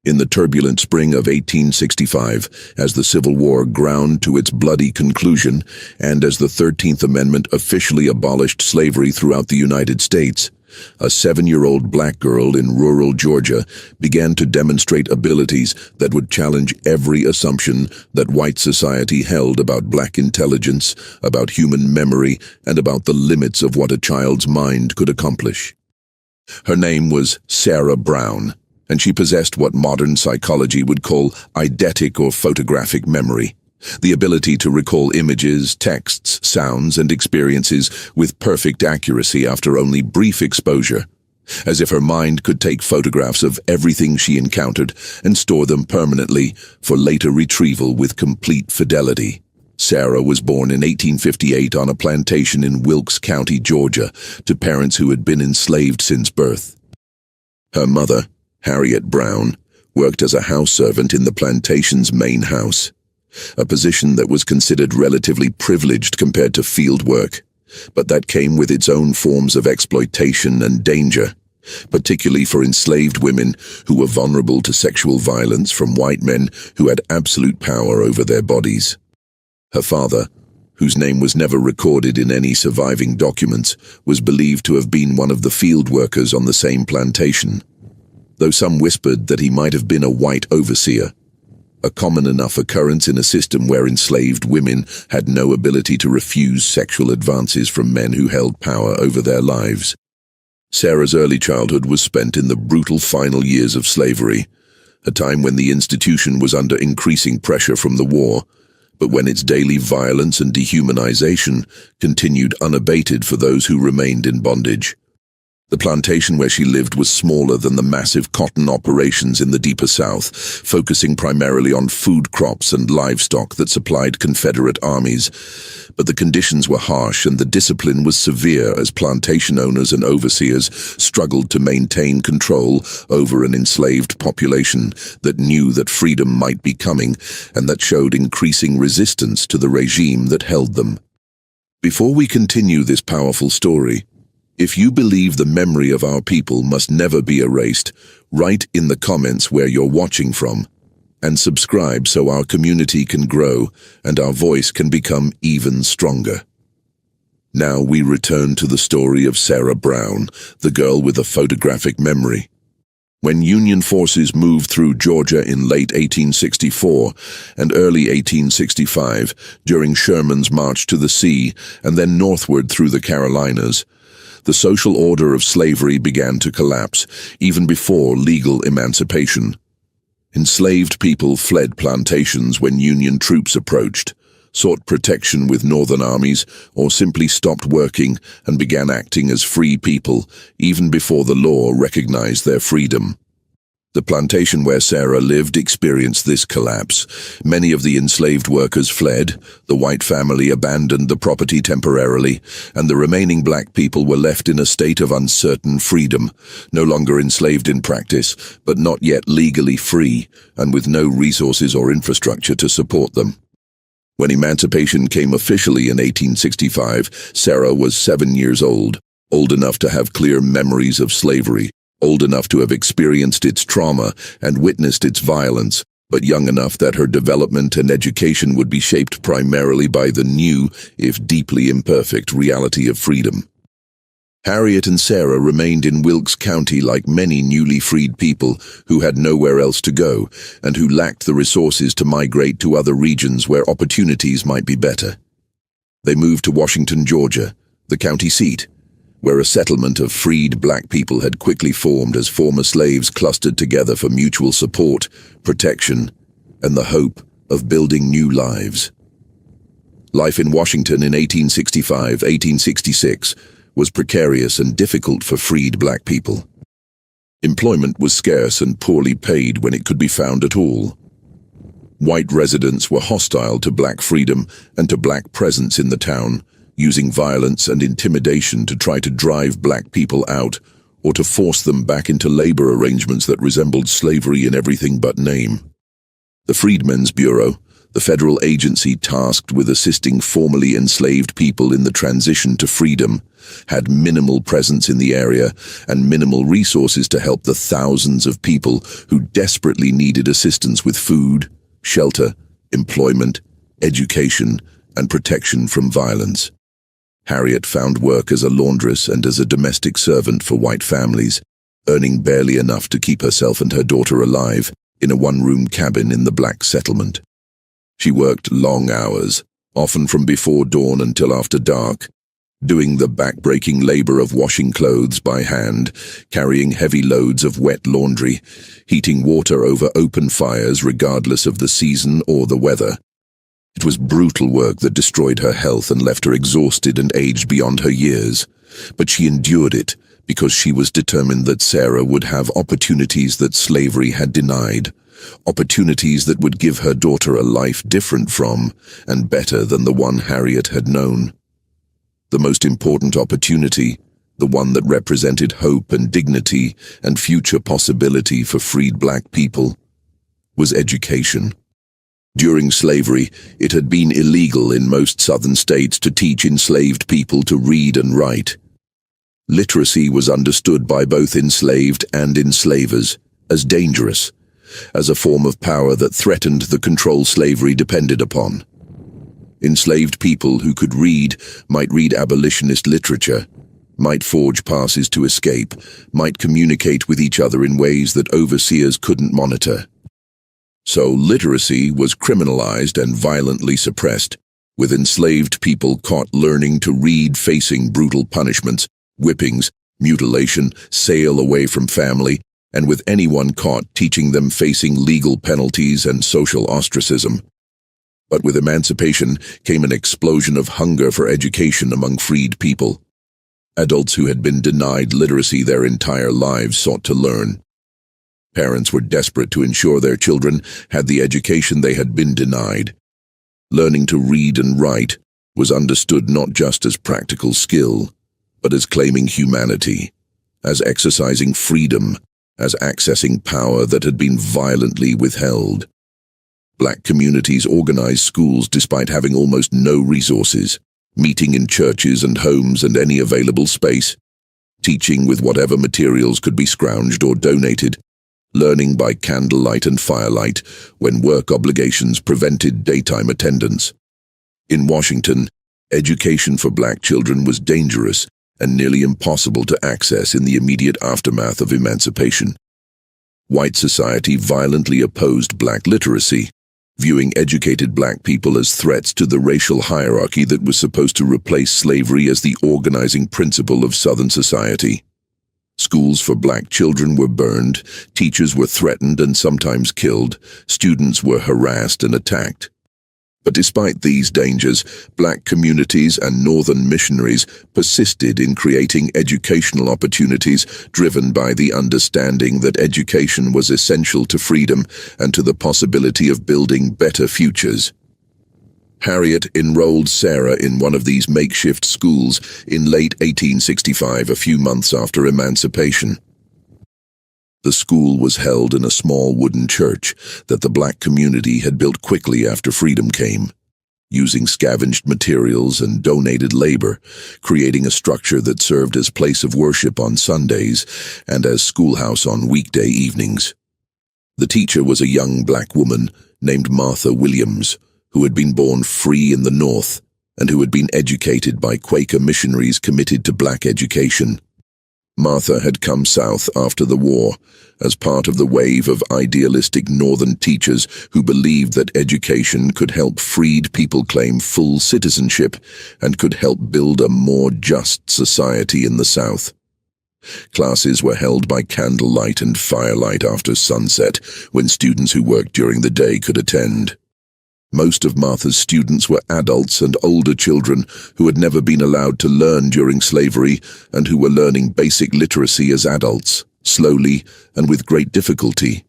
In the turbulent spring of 1865, as the Civil War ground to its bloody conclusion, and as the 13th Amendment officially abolished slavery throughout the United States, a 7-year-old black girl in rural Georgia began to demonstrate abilities that would challenge every assumption that white society held about black intelligence, about human memory, and about the limits of what a child's mind could accomplish. Her name was Sarah Brown, and she possessed what modern psychology would call eidetic or photographic memory, the ability to recall images, texts, sounds, and experiences with perfect accuracy after only brief exposure, as if her mind could take photographs of everything she encountered and store them permanently for later retrieval with complete fidelity. Sarah was born in 1858 on a plantation in Wilkes County, Georgia, to parents who had been enslaved since birth. Her mother, Harriet Brown, worked as a house servant in the plantation's main house, a position that was considered relatively privileged compared to field work, but that came with its own forms of exploitation and danger, particularly for enslaved women who were vulnerable to sexual violence from white men who had absolute power over their bodies. Her father, whose name was never recorded in any surviving documents, was believed to have been one of the field workers on the same plantation, though some whispered that he might have been a white overseer, a common enough occurrence in a system where enslaved women had no ability to refuse sexual advances from men who held power over their lives. Sarah's early childhood was spent in the brutal final years of slavery, a time when the institution was under increasing pressure from the war, but when its daily violence and dehumanization continued unabated for those who remained in bondage. The plantation where she lived was smaller than the massive cotton operations in the deeper South, focusing primarily on food crops and livestock that supplied Confederate armies. But the conditions were harsh and the discipline was severe as plantation owners and overseers struggled to maintain control over an enslaved population that knew that freedom might be coming and that showed increasing resistance to the regime that held them. Before we continue this powerful story, if you believe the memory of our people must never be erased, write in the comments where you're watching from, and subscribe so our community can grow and our voice can become even stronger. Now we return to the story of Sarah Brown, the girl with a photographic memory. When Union forces moved through Georgia in late 1864 and early 1865 during Sherman's march to the sea and then northward through the Carolinas, the social order of slavery began to collapse, even before legal emancipation. Enslaved people fled plantations when Union troops approached, sought protection with Northern armies, or simply stopped working and began acting as free people, even before the law recognized their freedom. The plantation where Sarah lived experienced this collapse. Many of the enslaved workers fled, the white family abandoned the property temporarily, and the remaining black people were left in a state of uncertain freedom, no longer enslaved in practice, but not yet legally free, and with no resources or infrastructure to support them. When emancipation came officially in 1865, Sarah was 7 years old enough to have clear memories of slavery, old enough to have experienced its trauma and witnessed its violence, but young enough that her development and education would be shaped primarily by the new, if deeply imperfect, reality of freedom. Harriet and Sarah remained in Wilkes County like many newly freed people who had nowhere else to go and who lacked the resources to migrate to other regions where opportunities might be better. They moved to Washington, Georgia, the county seat, where a settlement of freed black people had quickly formed as former slaves clustered together for mutual support, protection, and the hope of building new lives. Life in Washington in 1865-1866 was precarious and difficult for freed black people. Employment was scarce and poorly paid when it could be found at all. White residents were hostile to black freedom and to black presence in the town, using violence and intimidation to try to drive black people out or to force them back into labor arrangements that resembled slavery in everything but name. The Freedmen's Bureau, The federal agency tasked with assisting formerly enslaved people in the transition to freedom had minimal presence in the area and minimal resources to help the thousands of people who desperately needed assistance with food, shelter, employment, education, and protection from violence. Harriet found work as a laundress and as a domestic servant for white families, earning barely enough to keep herself and her daughter alive in a one-room cabin in the black settlement. She worked long hours, often from before dawn until after dark, doing the back-breaking labor of washing clothes by hand, carrying heavy loads of wet laundry, heating water over open fires regardless of the season or the weather. It was brutal work that destroyed her health and left her exhausted and aged beyond her years, but she endured it because she was determined that Sarah would have opportunities that slavery had denied, opportunities that would give her daughter a life different from and better than the one Harriet had known. The most important opportunity, the one that represented hope and dignity and future possibility for freed black people, was education. During slavery, it had been illegal in most southern states to teach enslaved people to read and write. Literacy was understood by both enslaved and enslavers as dangerous, as a form of power that threatened the control slavery depended upon. Enslaved people who could read might read abolitionist literature, might forge passes to escape, might communicate with each other in ways that overseers couldn't monitor. So literacy was criminalized and violently suppressed, with enslaved people caught learning to read facing brutal punishments, whippings, mutilation, sale away from family, and with anyone caught teaching them facing legal penalties and social ostracism. But with emancipation came an explosion of hunger for education among freed people. Adults who had been denied literacy their entire lives sought to learn. Parents were desperate to ensure their children had the education they had been denied. Learning to read and write was understood not just as practical skill, but as claiming humanity, as exercising freedom, as accessing power that had been violently withheld. Black communities organized schools despite having almost no resources, meeting in churches and homes and any available space, teaching with whatever materials could be scrounged or donated, learning by candlelight and firelight when work obligations prevented daytime attendance. In Washington, education for black children was dangerous and nearly impossible to access in the immediate aftermath of emancipation. White society violently opposed black literacy, viewing educated black people as threats to the racial hierarchy that was supposed to replace slavery as the organizing principle of Southern society. Schools for black children were burned, teachers were threatened and sometimes killed, students were harassed and attacked. But despite these dangers, black communities and northern missionaries persisted in creating educational opportunities driven by the understanding that education was essential to freedom and to the possibility of building better futures. Harriet enrolled Sarah in one of these makeshift schools in late 1865, a few months after emancipation. The school was held in a small wooden church that the black community had built quickly after freedom came, using scavenged materials and donated labor, creating a structure that served as place of worship on Sundays and as schoolhouse on weekday evenings. The teacher was a young black woman named Martha Williams, who had been born free in the North and who had been educated by Quaker missionaries committed to black education. Martha had come south after the war as part of the wave of idealistic northern teachers who believed that education could help freed people claim full citizenship and could help build a more just society in the South. Classes were held by candlelight and firelight after sunset, when students who worked during the day could attend. Most of Martha's students were adults and older children who had never been allowed to learn during slavery and who were learning basic literacy as adults, slowly and with great difficulty.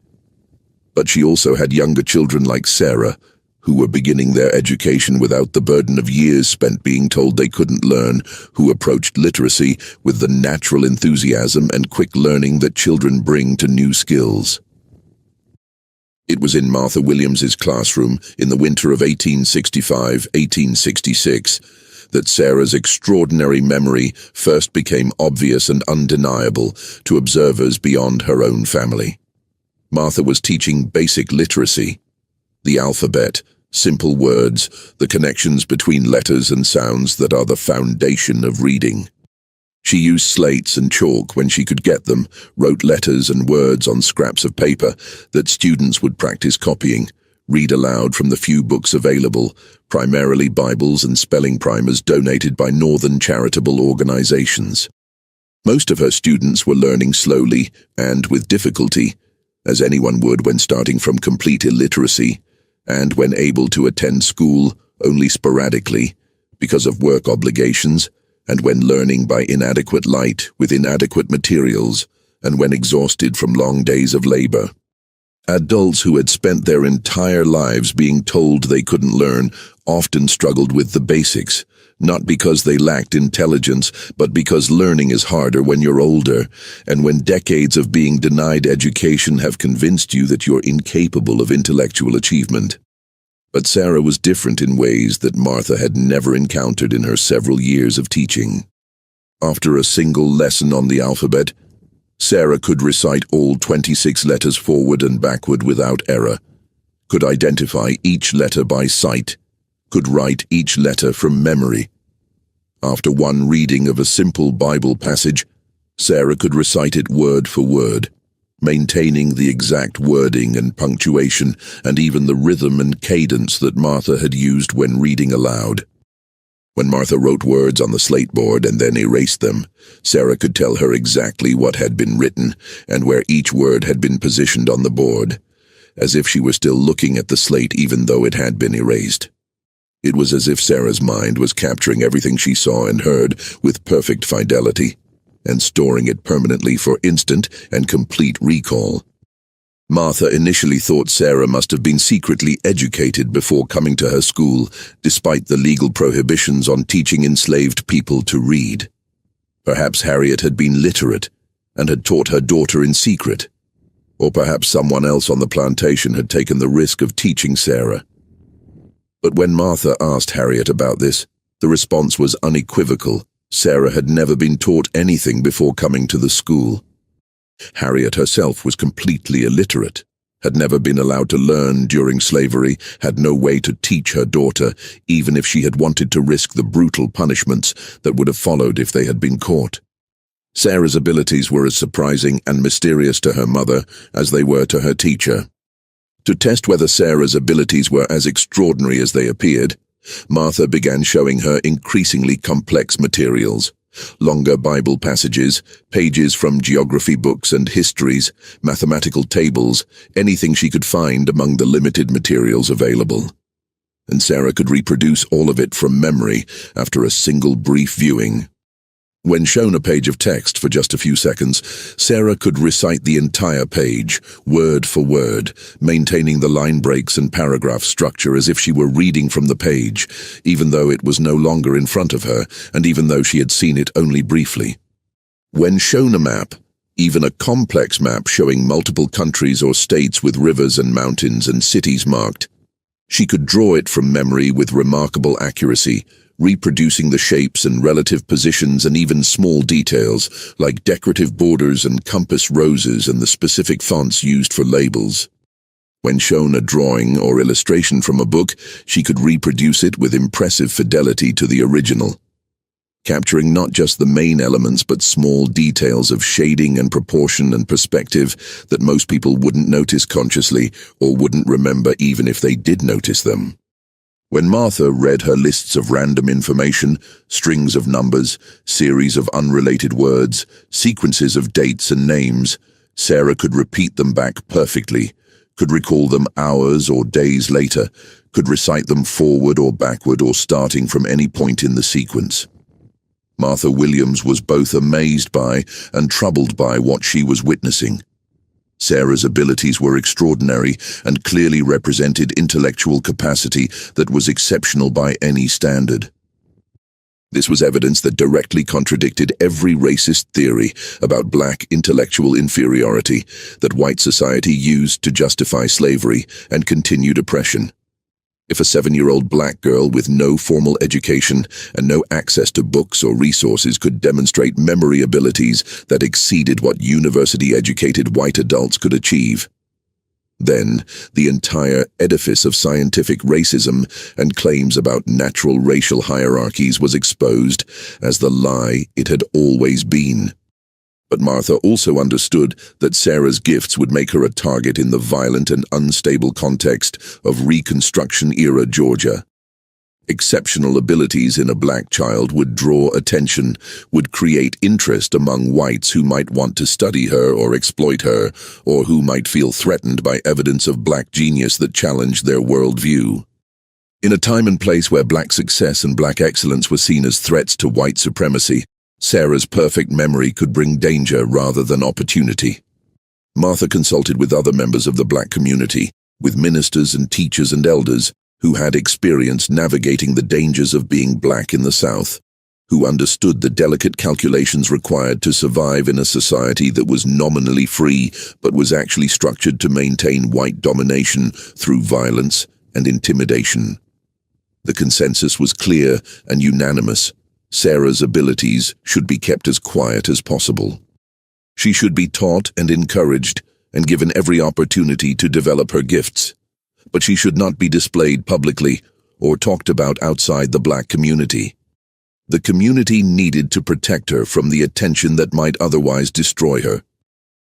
But she also had younger children like Sarah, who were beginning their education without the burden of years spent being told they couldn't learn, who approached literacy with the natural enthusiasm and quick learning that children bring to new skills. It was in Martha Williams's classroom in the winter of 1865-1866 that Sarah's extraordinary memory first became obvious and undeniable to observers beyond her own family. Martha was teaching basic literacy, the alphabet, simple words, the connections between letters and sounds that are the foundation of reading. She used slates and chalk when she could get them, wrote letters and words on scraps of paper that students would practice copying, read aloud from the few books available, primarily Bibles and spelling primers donated by Northern charitable organizations. Most of her students were learning slowly and with difficulty, as anyone would when starting from complete illiteracy, and when able to attend school only sporadically because of work obligations, and when learning by inadequate light with inadequate materials, and when exhausted from long days of labor. Adults who had spent their entire lives being told they couldn't learn often struggled with the basics, not because they lacked intelligence, but because learning is harder when you're older, and when decades of being denied education have convinced you that you're incapable of intellectual achievement. But Sarah was different in ways that Martha had never encountered in her several years of teaching. After a single lesson on the alphabet, Sarah could recite all 26 letters forward and backward without error, could identify each letter by sight, could write each letter from memory. After one reading of a simple Bible passage, Sarah could recite it word for word, maintaining the exact wording and punctuation and even the rhythm and cadence that Martha had used when reading aloud. When Martha wrote words on the slate board and then erased them, Sarah could tell her exactly what had been written and where each word had been positioned on the board, as if she were still looking at the slate even though it had been erased. It was as if Sarah's mind was capturing everything she saw and heard with perfect fidelity, and storing it permanently for instant and complete recall. Martha initially thought Sarah must have been secretly educated before coming to her school, despite the legal prohibitions on teaching enslaved people to read. Perhaps Harriet had been literate and had taught her daughter in secret, or perhaps someone else on the plantation had taken the risk of teaching Sarah. But when Martha asked Harriet about this, the response was unequivocal. Sarah had never been taught anything before coming to the school. Harriet herself was completely illiterate, had never been allowed to learn during slavery, had no way to teach her daughter, even if she had wanted to risk the brutal punishments that would have followed if they had been caught. Sarah's abilities were as surprising and mysterious to her mother as they were to her teacher. To test whether Sarah's abilities were as extraordinary as they appeared, Martha began showing her increasingly complex materials, longer Bible passages, pages from geography books and histories, mathematical tables, anything she could find among the limited materials available. And Sarah could reproduce all of it from memory after a single brief viewing. When shown a page of text for just a few seconds, Sarah could recite the entire page, word for word, maintaining the line breaks and paragraph structure as if she were reading from the page, even though it was no longer in front of her, and even though she had seen it only briefly. When shown a map, even a complex map showing multiple countries or states with rivers and mountains and cities marked, she could draw it from memory with remarkable accuracy, reproducing the shapes and relative positions and even small details, like decorative borders and compass roses and the specific fonts used for labels. When shown a drawing or illustration from a book, she could reproduce it with impressive fidelity to the original, capturing not just the main elements but small details of shading and proportion and perspective that most people wouldn't notice consciously or wouldn't remember even if they did notice them. When Martha read her lists of random information, strings of numbers, series of unrelated words, sequences of dates and names, Sarah could repeat them back perfectly, could recall them hours or days later, could recite them forward or backward or starting from any point in the sequence. Martha Williams was both amazed by and troubled by what she was witnessing. Sarah's abilities were extraordinary and clearly represented intellectual capacity that was exceptional by any standard. This was evidence that directly contradicted every racist theory about black intellectual inferiority that white society used to justify slavery and continued oppression. If a 7-year-old black girl with no formal education and no access to books or resources could demonstrate memory abilities that exceeded what university-educated white adults could achieve, then the entire edifice of scientific racism and claims about natural racial hierarchies was exposed as the lie it had always been. But Martha also understood that Sarah's gifts would make her a target in the violent and unstable context of Reconstruction-era Georgia. Exceptional abilities in a black child would draw attention, would create interest among whites who might want to study her or exploit her, or who might feel threatened by evidence of black genius that challenged their worldview. In a time and place where black success and black excellence were seen as threats to white supremacy, Sarah's perfect memory could bring danger rather than opportunity. Martha consulted with other members of the black community, with ministers and teachers and elders, who had experience navigating the dangers of being black in the South, who understood the delicate calculations required to survive in a society that was nominally free but was actually structured to maintain white domination through violence and intimidation. The consensus was clear and unanimous. Sarah's abilities should be kept as quiet as possible. She should be taught and encouraged and given every opportunity to develop her gifts. But she should not be displayed publicly or talked about outside the black community. The community needed to protect her from the attention that might otherwise destroy her.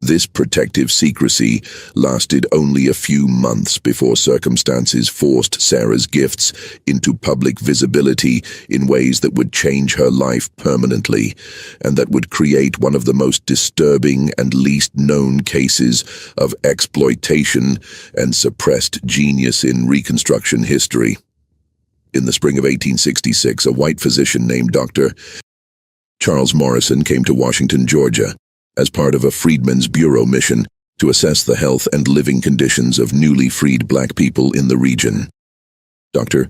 This protective secrecy lasted only a few months before circumstances forced Sarah's gifts into public visibility in ways that would change her life permanently, and that would create one of the most disturbing and least known cases of exploitation and suppressed genius in Reconstruction history. In the spring of 1866, a white physician named Dr. Charles Morrison came to Washington, Georgia, as part of a Freedmen's Bureau mission to assess the health and living conditions of newly freed black people in the region. Dr.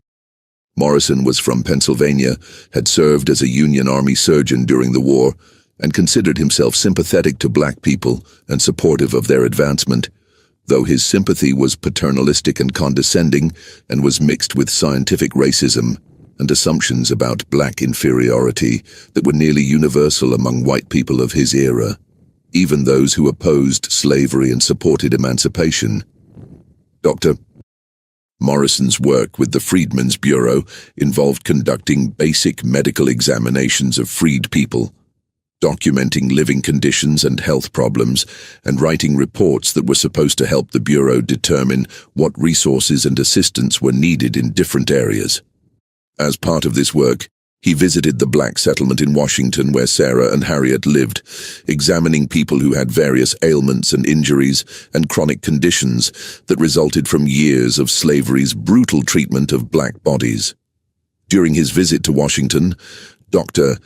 Morrison was from Pennsylvania, had served as a Union Army surgeon during the war, and considered himself sympathetic to black people and supportive of their advancement, though his sympathy was paternalistic and condescending and was mixed with scientific racism and assumptions about black inferiority that were nearly universal among white people of his era, even those who opposed slavery and supported emancipation. Dr. Morrison's work with the Freedmen's Bureau involved conducting basic medical examinations of freed people, documenting living conditions and health problems, and writing reports that were supposed to help the Bureau determine what resources and assistance were needed in different areas. As part of this work, he visited the black settlement in Washington where Sarah and Harriet lived, examining people who had various ailments and injuries and chronic conditions that resulted from years of slavery's brutal treatment of black bodies. During his visit to Washington, Dr.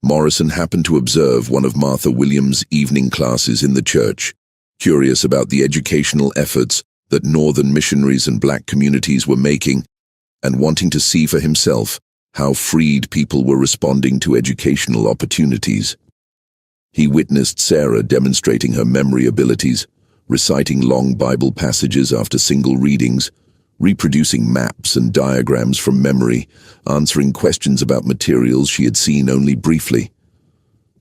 Morrison happened to observe one of Martha Williams' evening classes in the church, curious about the educational efforts that Northern missionaries and black communities were making, and wanting to see for himself how freed people were responding to educational opportunities. He witnessed Sarah demonstrating her memory abilities, reciting long Bible passages after single readings, reproducing maps and diagrams from memory, answering questions about materials she had seen only briefly.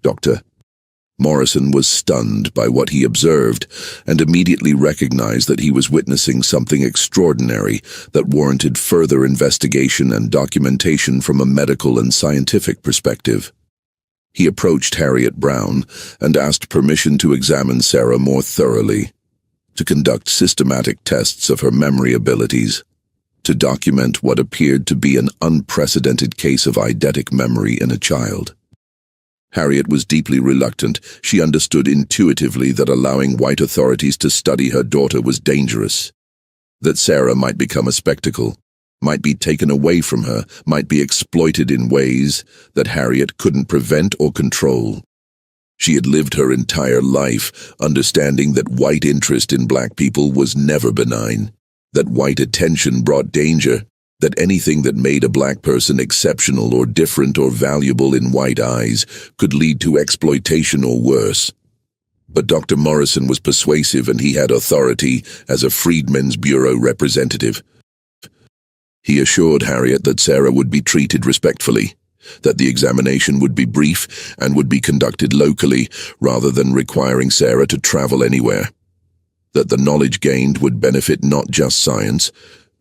Dr. Morrison was stunned by what he observed and immediately recognized that he was witnessing something extraordinary that warranted further investigation and documentation from a medical and scientific perspective. He approached Harriet Brown and asked permission to examine Sarah more thoroughly, to conduct systematic tests of her memory abilities, to document what appeared to be an unprecedented case of eidetic memory in a child. Harriet was deeply reluctant. She understood intuitively that allowing white authorities to study her daughter was dangerous, that Sarah might become a spectacle, might be taken away from her, might be exploited in ways that Harriet couldn't prevent or control. She had lived her entire life understanding that white interest in black people was never benign, that white attention brought danger, that anything that made a black person exceptional or different or valuable in white eyes could lead to exploitation or worse. But Dr. Morrison was persuasive, and he had authority as a Freedmen's Bureau representative. He assured Harriet that Sarah would be treated respectfully, that the examination would be brief and would be conducted locally rather than requiring Sarah to travel anywhere, that the knowledge gained would benefit not just science,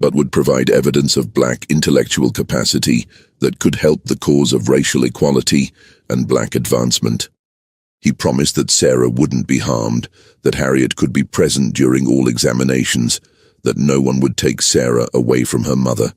but would provide evidence of black intellectual capacity that could help the cause of racial equality and black advancement. He promised that Sarah wouldn't be harmed, that Harriet could be present during all examinations, that no one would take Sarah away from her mother.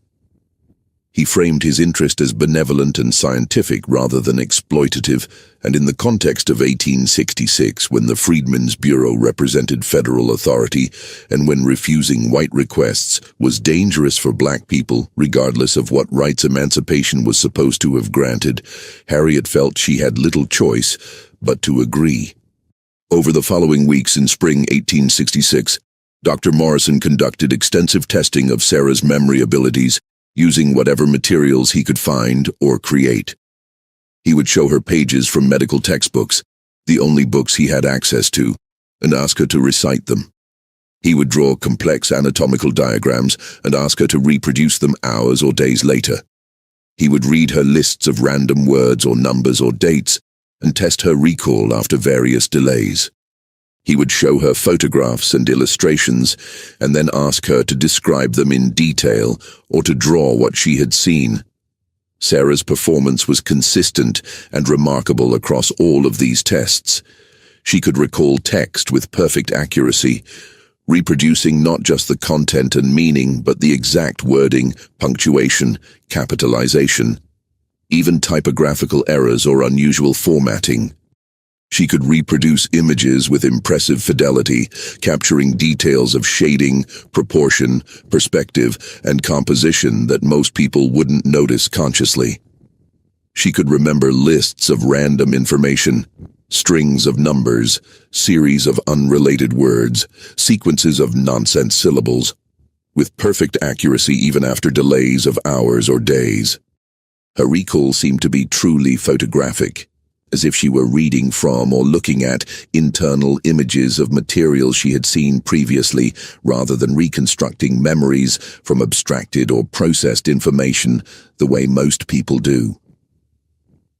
He framed his interest as benevolent and scientific rather than exploitative, and in the context of 1866, when the Freedmen's Bureau represented federal authority and when refusing white requests was dangerous for black people, regardless of what rights emancipation was supposed to have granted, Harriet felt she had little choice but to agree. Over the following weeks in spring 1866, Dr. Morrison conducted extensive testing of Sarah's memory abilities, using whatever materials he could find or create. He would show her pages from medical textbooks, the only books he had access to, and ask her to recite them. He would draw complex anatomical diagrams and ask her to reproduce them hours or days later. He would read her lists of random words or numbers or dates and test her recall after various delays. He would show her photographs and illustrations and then ask her to describe them in detail or to draw what she had seen. Sarah's performance was consistent and remarkable across all of these tests. She could recall text with perfect accuracy, reproducing not just the content and meaning, but the exact wording, punctuation, capitalization, even typographical errors or unusual formatting. She could reproduce images with impressive fidelity, capturing details of shading, proportion, perspective, and composition that most people wouldn't notice consciously. She could remember lists of random information, strings of numbers, series of unrelated words, sequences of nonsense syllables, with perfect accuracy even after delays of hours or days. Her recall seemed to be truly photographic, as if she were reading from or looking at internal images of material she had seen previously, rather than reconstructing memories from abstracted or processed information the way most people do.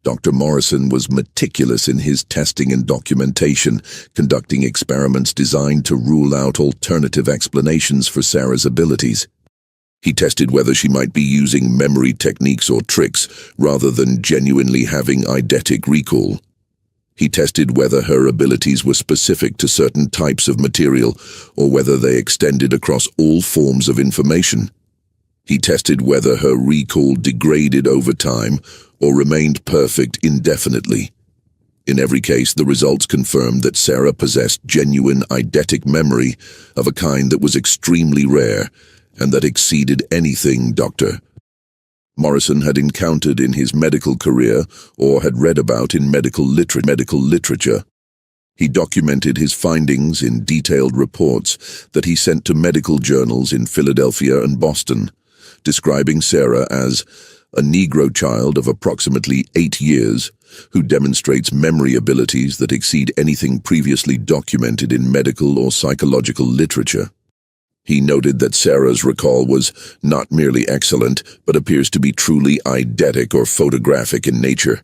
Dr. Morrison was meticulous in his testing and documentation, conducting experiments designed to rule out alternative explanations for Sarah's abilities. He tested whether she might be using memory techniques or tricks rather than genuinely having eidetic recall. He tested whether her abilities were specific to certain types of material or whether they extended across all forms of information. He tested whether her recall degraded over time or remained perfect indefinitely. In every case, the results confirmed that Sarah possessed genuine eidetic memory of a kind that was extremely rare and that exceeded anything Dr. Morrison had encountered in his medical career or had read about in medical literature. He documented his findings in detailed reports that he sent to medical journals in Philadelphia and Boston, describing Sarah as a Negro child of approximately 8 years who demonstrates memory abilities that exceed anything previously documented in medical or psychological literature. He noted that Sarah's recall was not merely excellent, but appears to be truly eidetic or photographic in nature,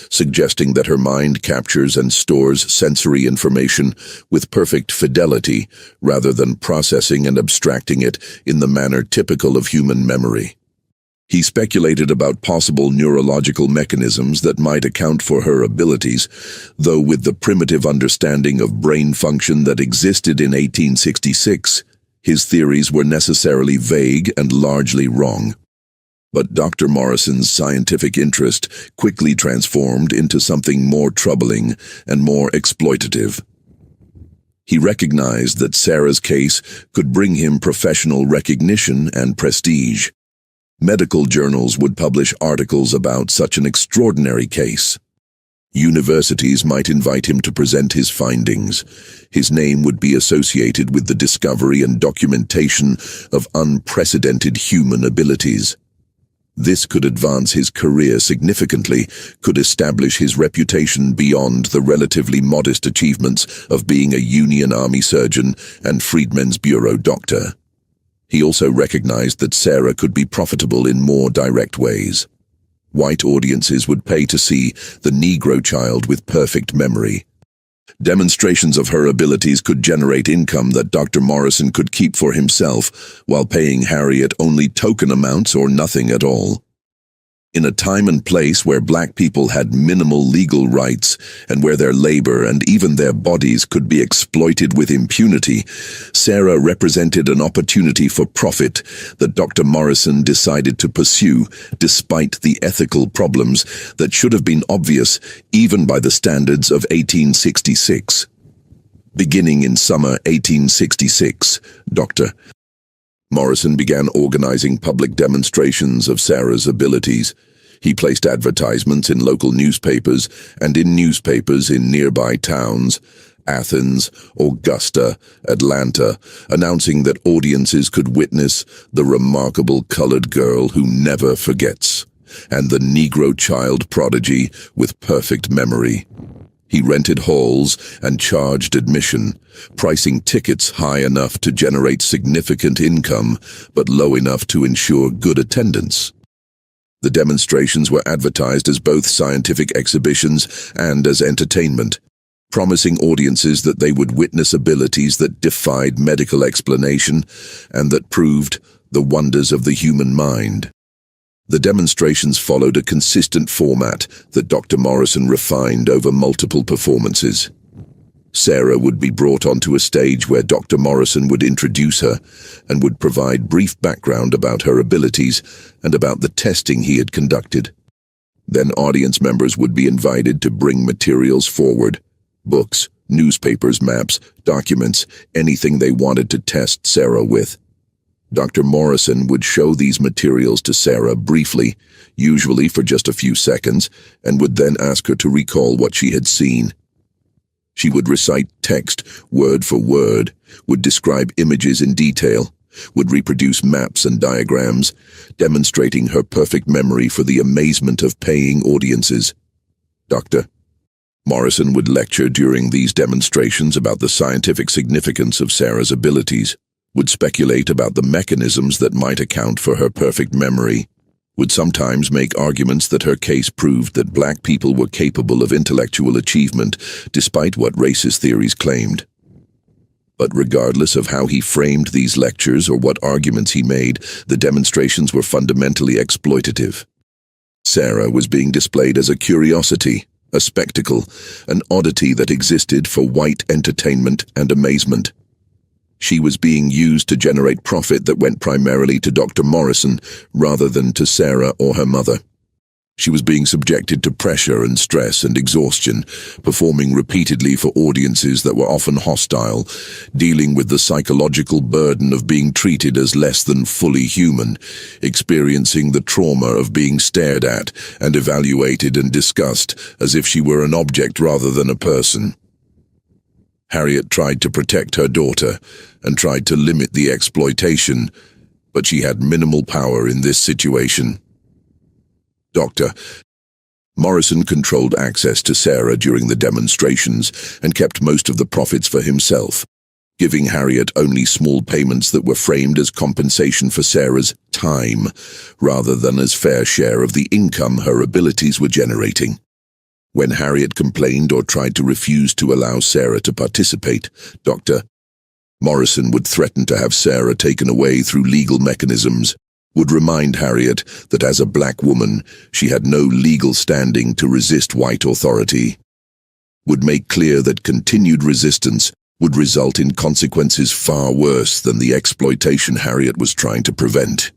suggesting that her mind captures and stores sensory information with perfect fidelity rather than processing and abstracting it in the manner typical of human memory. He speculated about possible neurological mechanisms that might account for her abilities, though with the primitive understanding of brain function that existed in 1866, his theories were necessarily vague and largely wrong. But Dr. Morrison's scientific interest quickly transformed into something more troubling and more exploitative. He recognized that Sarah's case could bring him professional recognition and prestige. Medical journals would publish articles about such an extraordinary case. Universities might invite him to present his findings. His name would be associated with the discovery and documentation of unprecedented human abilities. This could advance his career significantly, could establish his reputation beyond the relatively modest achievements of being a Union Army surgeon and Freedmen's Bureau doctor. He also recognized that Sarah could be profitable in more direct ways. White audiences would pay to see the Negro child with perfect memory. Demonstrations of her abilities could generate income that Dr. Morrison could keep for himself, while paying Harriet only token amounts or nothing at all. In a time and place where black people had minimal legal rights and where their labor and even their bodies could be exploited with impunity, Sarah represented an opportunity for profit that Dr. Morrison decided to pursue despite the ethical problems that should have been obvious even by the standards of 1866. Beginning in summer 1866, Dr. Morrison began organizing public demonstrations of Sarah's abilities. He placed advertisements in local newspapers and in newspapers in nearby towns, Athens, Augusta, Atlanta, announcing that audiences could witness the remarkable colored girl who never forgets, and the Negro child prodigy with perfect memory. He rented halls and charged admission, pricing tickets high enough to generate significant income, but low enough to ensure good attendance. The demonstrations were advertised as both scientific exhibitions and as entertainment, promising audiences that they would witness abilities that defied medical explanation and that proved the wonders of the human mind. The demonstrations followed a consistent format that Dr. Morrison refined over multiple performances. Sarah would be brought onto a stage where Dr. Morrison would introduce her and would provide brief background about her abilities and about the testing he had conducted. Then audience members would be invited to bring materials forward: books, newspapers, maps, documents, anything they wanted to test Sarah with. Dr. Morrison would show these materials to Sarah briefly, usually for just a few seconds, and would then ask her to recall what she had seen. She would recite text word for word, would describe images in detail, would reproduce maps and diagrams, demonstrating her perfect memory for the amazement of paying audiences. Dr. Morrison would lecture during these demonstrations about the scientific significance of Sarah's abilities, would speculate about the mechanisms that might account for her perfect memory, would sometimes make arguments that her case proved that black people were capable of intellectual achievement despite what racist theories claimed. But regardless of how he framed these lectures or what arguments he made, the demonstrations were fundamentally exploitative. Sarah was being displayed as a curiosity, a spectacle, an oddity that existed for white entertainment and amazement. She was being used to generate profit that went primarily to Dr. Morrison rather than to Sarah or her mother. She was being subjected to pressure and stress and exhaustion, performing repeatedly for audiences that were often hostile, dealing with the psychological burden of being treated as less than fully human, experiencing the trauma of being stared at and evaluated and discussed as if she were an object rather than a person. Harriet tried to protect her daughter and tried to limit the exploitation, but she had minimal power in this situation. Dr. Morrison controlled access to Sarah during the demonstrations and kept most of the profits for himself, giving Harriet only small payments that were framed as compensation for Sarah's time, rather than as fair share of the income her abilities were generating. When Harriet complained or tried to refuse to allow Sarah to participate, Dr. Morrison would threaten to have Sarah taken away through legal mechanisms, would remind Harriet that as a black woman, she had no legal standing to resist white authority, would make clear that continued resistance would result in consequences far worse than the exploitation Harriet was trying to prevent.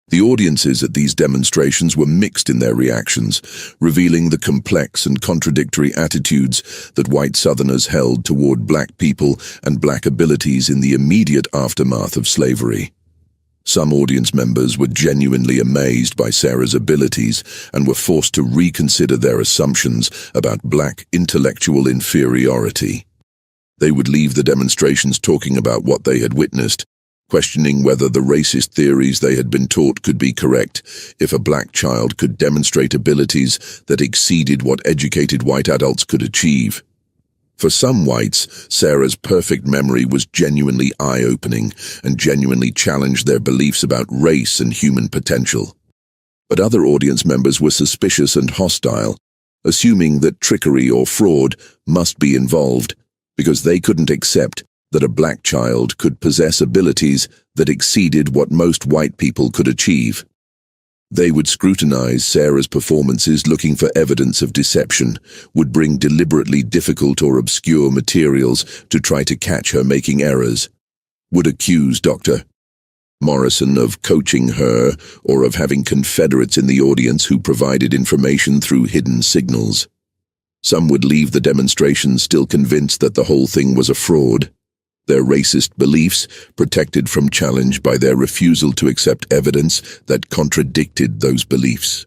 The audiences at these demonstrations were mixed in their reactions, revealing the complex and contradictory attitudes that white Southerners held toward black people and black abilities in the immediate aftermath of slavery. Some audience members were genuinely amazed by Sarah's abilities and were forced to reconsider their assumptions about black intellectual inferiority. They would leave the demonstrations talking about what they had witnessed, questioning whether the racist theories they had been taught could be correct if a black child could demonstrate abilities that exceeded what educated white adults could achieve. For some whites, Sarah's perfect memory was genuinely eye-opening and genuinely challenged their beliefs about race and human potential. But other audience members were suspicious and hostile, assuming that trickery or fraud must be involved because they couldn't accept that a black child could possess abilities that exceeded what most white people could achieve. They would scrutinize Sarah's performances looking for evidence of deception, would bring deliberately difficult or obscure materials to try to catch her making errors, would accuse Dr. Morrison of coaching her or of having confederates in the audience who provided information through hidden signals. Some would leave the demonstration still convinced that the whole thing was a fraud, their racist beliefs protected from challenge by their refusal to accept evidence that contradicted those beliefs.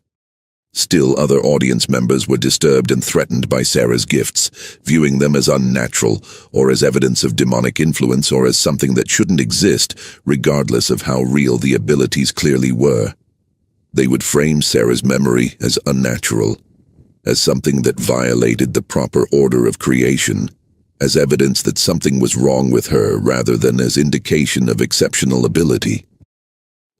Still, other audience members were disturbed and threatened by Sarah's gifts, viewing them as unnatural or as evidence of demonic influence or as something that shouldn't exist, regardless of how real the abilities clearly were. They would frame Sarah's memory as unnatural, as something that violated the proper order of creation, as evidence that something was wrong with her rather than as indication of exceptional ability.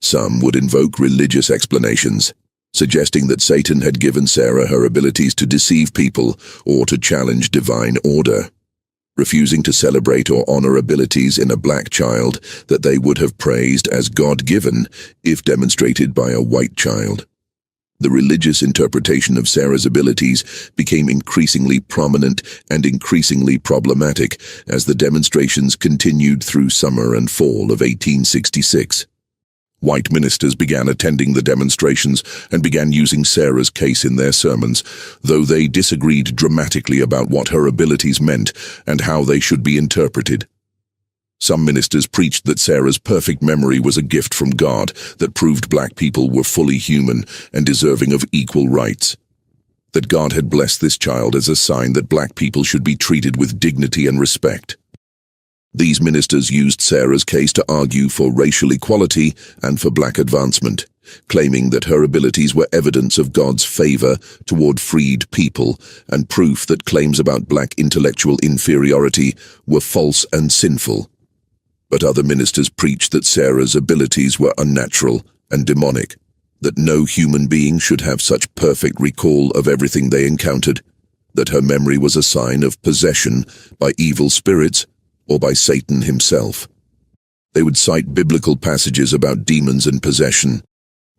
Some would invoke religious explanations, suggesting that Satan had given Sarah her abilities to deceive people or to challenge divine order, refusing to celebrate or honor abilities in a black child that they would have praised as God-given if demonstrated by a white child. The religious interpretation of Sarah's abilities became increasingly prominent and increasingly problematic as the demonstrations continued through summer and fall of 1866. White ministers began attending the demonstrations and began using Sarah's case in their sermons, though they disagreed dramatically about what her abilities meant and how they should be interpreted. Some ministers preached that Sarah's perfect memory was a gift from God that proved black people were fully human and deserving of equal rights. That God had blessed this child as a sign that black people should be treated with dignity and respect. These ministers used Sarah's case to argue for racial equality and for black advancement, claiming that her abilities were evidence of God's favor toward freed people and proof that claims about black intellectual inferiority were false and sinful. But other ministers preached that Sarah's abilities were unnatural and demonic, that no human being should have such perfect recall of everything they encountered, that her memory was a sign of possession by evil spirits or by Satan himself. They would cite biblical passages about demons and possession,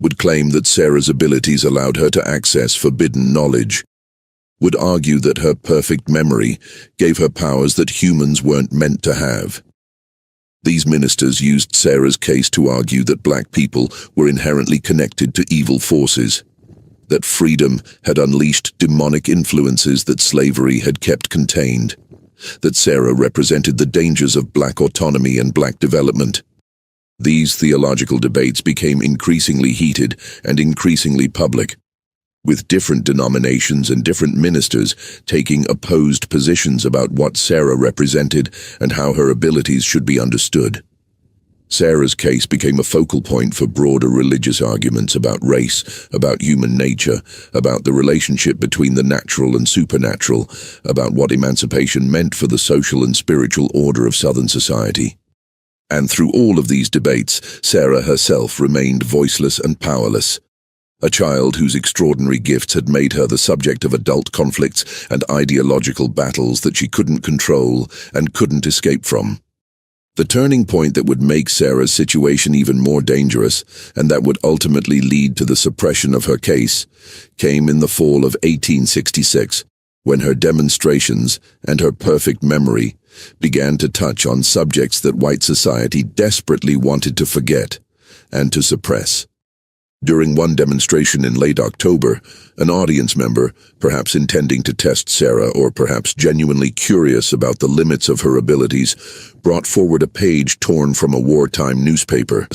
would claim that Sarah's abilities allowed her to access forbidden knowledge, would argue that her perfect memory gave her powers that humans weren't meant to have. These ministers used Sarah's case to argue that black people were inherently connected to evil forces, that freedom had unleashed demonic influences that slavery had kept contained, that Sarah represented the dangers of black autonomy and black development. These theological debates became increasingly heated and increasingly public, with different denominations and different ministers taking opposed positions about what Sarah represented and how her abilities should be understood. Sarah's case became a focal point for broader religious arguments about race, about human nature, about the relationship between the natural and supernatural, about what emancipation meant for the social and spiritual order of Southern society. And through all of these debates, Sarah herself remained voiceless and powerless, a child whose extraordinary gifts had made her the subject of adult conflicts and ideological battles that she couldn't control and couldn't escape from. The turning point that would make Sarah's situation even more dangerous, and that would ultimately lead to the suppression of her case, came in the fall of 1866, when her demonstrations and her perfect memory began to touch on subjects that white society desperately wanted to forget and to suppress. During one demonstration in late October, an audience member, perhaps intending to test Sarah or perhaps genuinely curious about the limits of her abilities, brought forward a page torn from a wartime newspaper.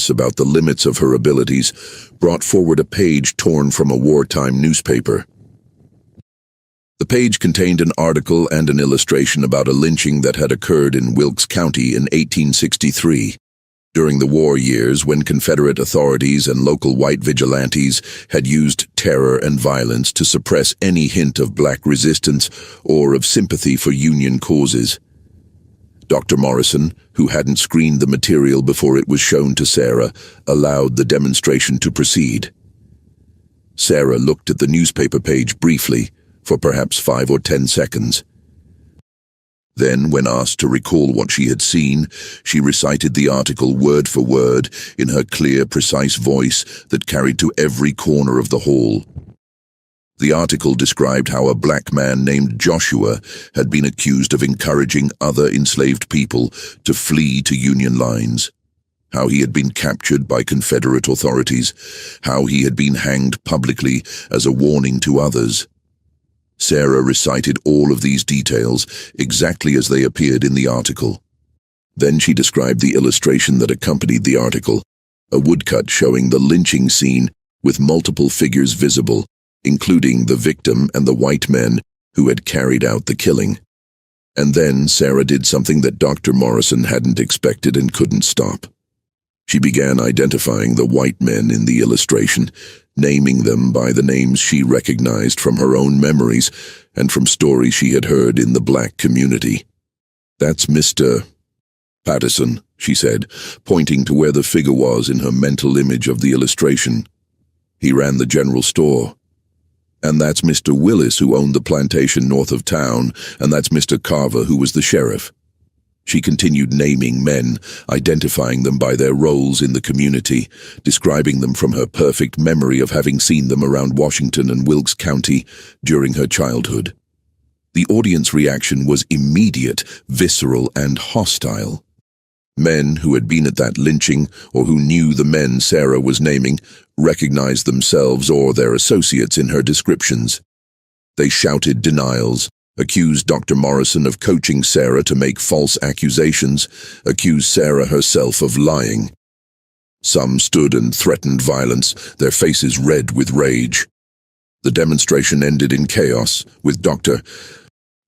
The page contained an article and an illustration about a lynching that had occurred in Wilkes County in 1863. During the war years, when Confederate authorities and local white vigilantes had used terror and violence to suppress any hint of black resistance or of sympathy for Union causes. Dr. Morrison, who hadn't screened the material before it was shown to Sarah, allowed the demonstration to proceed. Sarah looked at the newspaper page briefly, for perhaps 5 or 10 seconds. Then, when asked to recall what she had seen, she recited the article word for word in her clear, precise voice that carried to every corner of the hall. The article described how a black man named Joshua had been accused of encouraging other enslaved people to flee to Union lines, how he had been captured by Confederate authorities, how he had been hanged publicly as a warning to others. Sarah recited all of these details exactly as they appeared in the article. Then she described the illustration that accompanied the article, a woodcut showing the lynching scene with multiple figures visible, including the victim and the white men who had carried out the killing. And then Sarah did something that Dr. Morrison hadn't expected and couldn't stop. She began identifying the white men in the illustration, naming them by the names she recognized from her own memories and from stories she had heard in the black community. "That's Mr. Patterson," she said, pointing to where the figure was in her mental image of the illustration. "He ran the general store. And that's Mr. Willis, who owned the plantation north of town, and that's Mr. Carver, who was the sheriff." She continued naming men, identifying them by their roles in the community, describing them from her perfect memory of having seen them around Washington and Wilkes County during her childhood. The audience reaction was immediate, visceral, and hostile. Men who had been at that lynching, or who knew the men Sarah was naming, recognized themselves or their associates in her descriptions. They shouted denials, accused Dr. Morrison of coaching Sarah to make false accusations, accused Sarah herself of lying. Some stood and threatened violence, their faces red with rage. The demonstration ended in chaos, with Dr.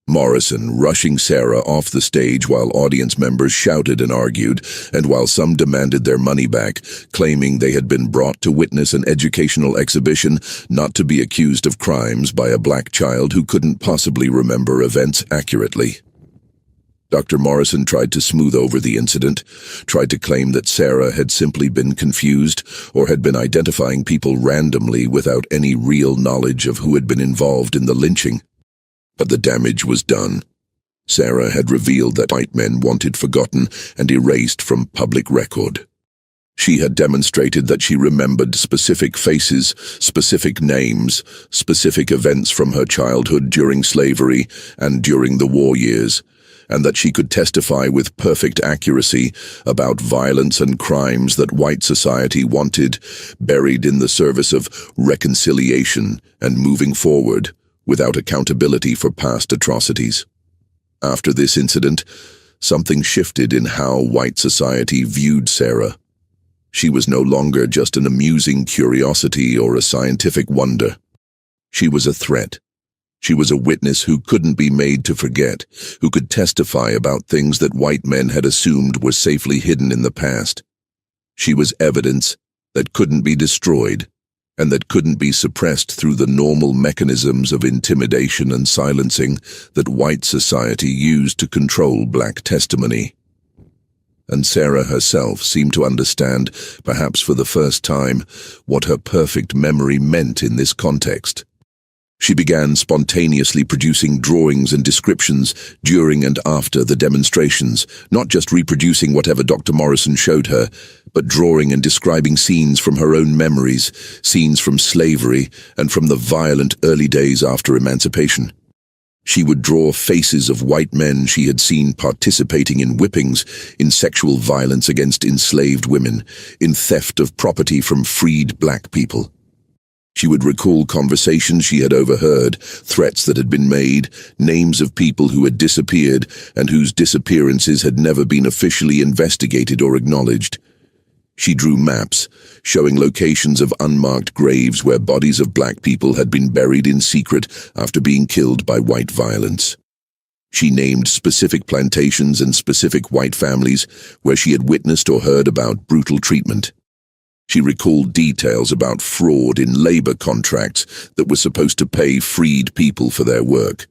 Morrison rushing Sarah off the stage while audience members shouted and argued, and while some demanded their money back, claiming they had been brought to witness an educational exhibition, not to be accused of crimes by a black child who couldn't possibly remember events accurately. Dr. Morrison tried to smooth over the incident, tried to claim that Sarah had simply been confused or had been identifying people randomly without any real knowledge of who had been involved in the lynching. But the damage was done. Sarah had revealed that white men wanted forgotten and erased from public record. She had demonstrated that she remembered specific faces, specific names, specific events from her childhood during slavery and during the war years, and that she could testify with perfect accuracy about violence and crimes that white society wanted, buried in the service of reconciliation and moving forward, without accountability for past atrocities. After this incident, something shifted in how white society viewed Sarah. She was no longer just an amusing curiosity or a scientific wonder. She was a threat. She was a witness who couldn't be made to forget, who could testify about things that white men had assumed were safely hidden in the past. She was evidence that couldn't be destroyed, and that couldn't be suppressed through the normal mechanisms of intimidation and silencing that white society used to control black testimony. And Sarah herself seemed to understand, perhaps for the first time, what her perfect memory meant in this context. She began spontaneously producing drawings and descriptions during and after the demonstrations, not just reproducing whatever Dr. Morrison showed her, but drawing and describing scenes from her own memories, scenes from slavery and from the violent early days after emancipation. She would draw faces of white men she had seen participating in whippings, in sexual violence against enslaved women, in theft of property from freed black people. She would recall conversations she had overheard, threats that had been made, names of people who had disappeared and whose disappearances had never been officially investigated or acknowledged. She drew maps, showing locations of unmarked graves where bodies of black people had been buried in secret after being killed by white violence. She named specific plantations and specific white families where she had witnessed or heard about brutal treatment. She recalled details about fraud in labor contracts that were supposed to pay freed people for their work,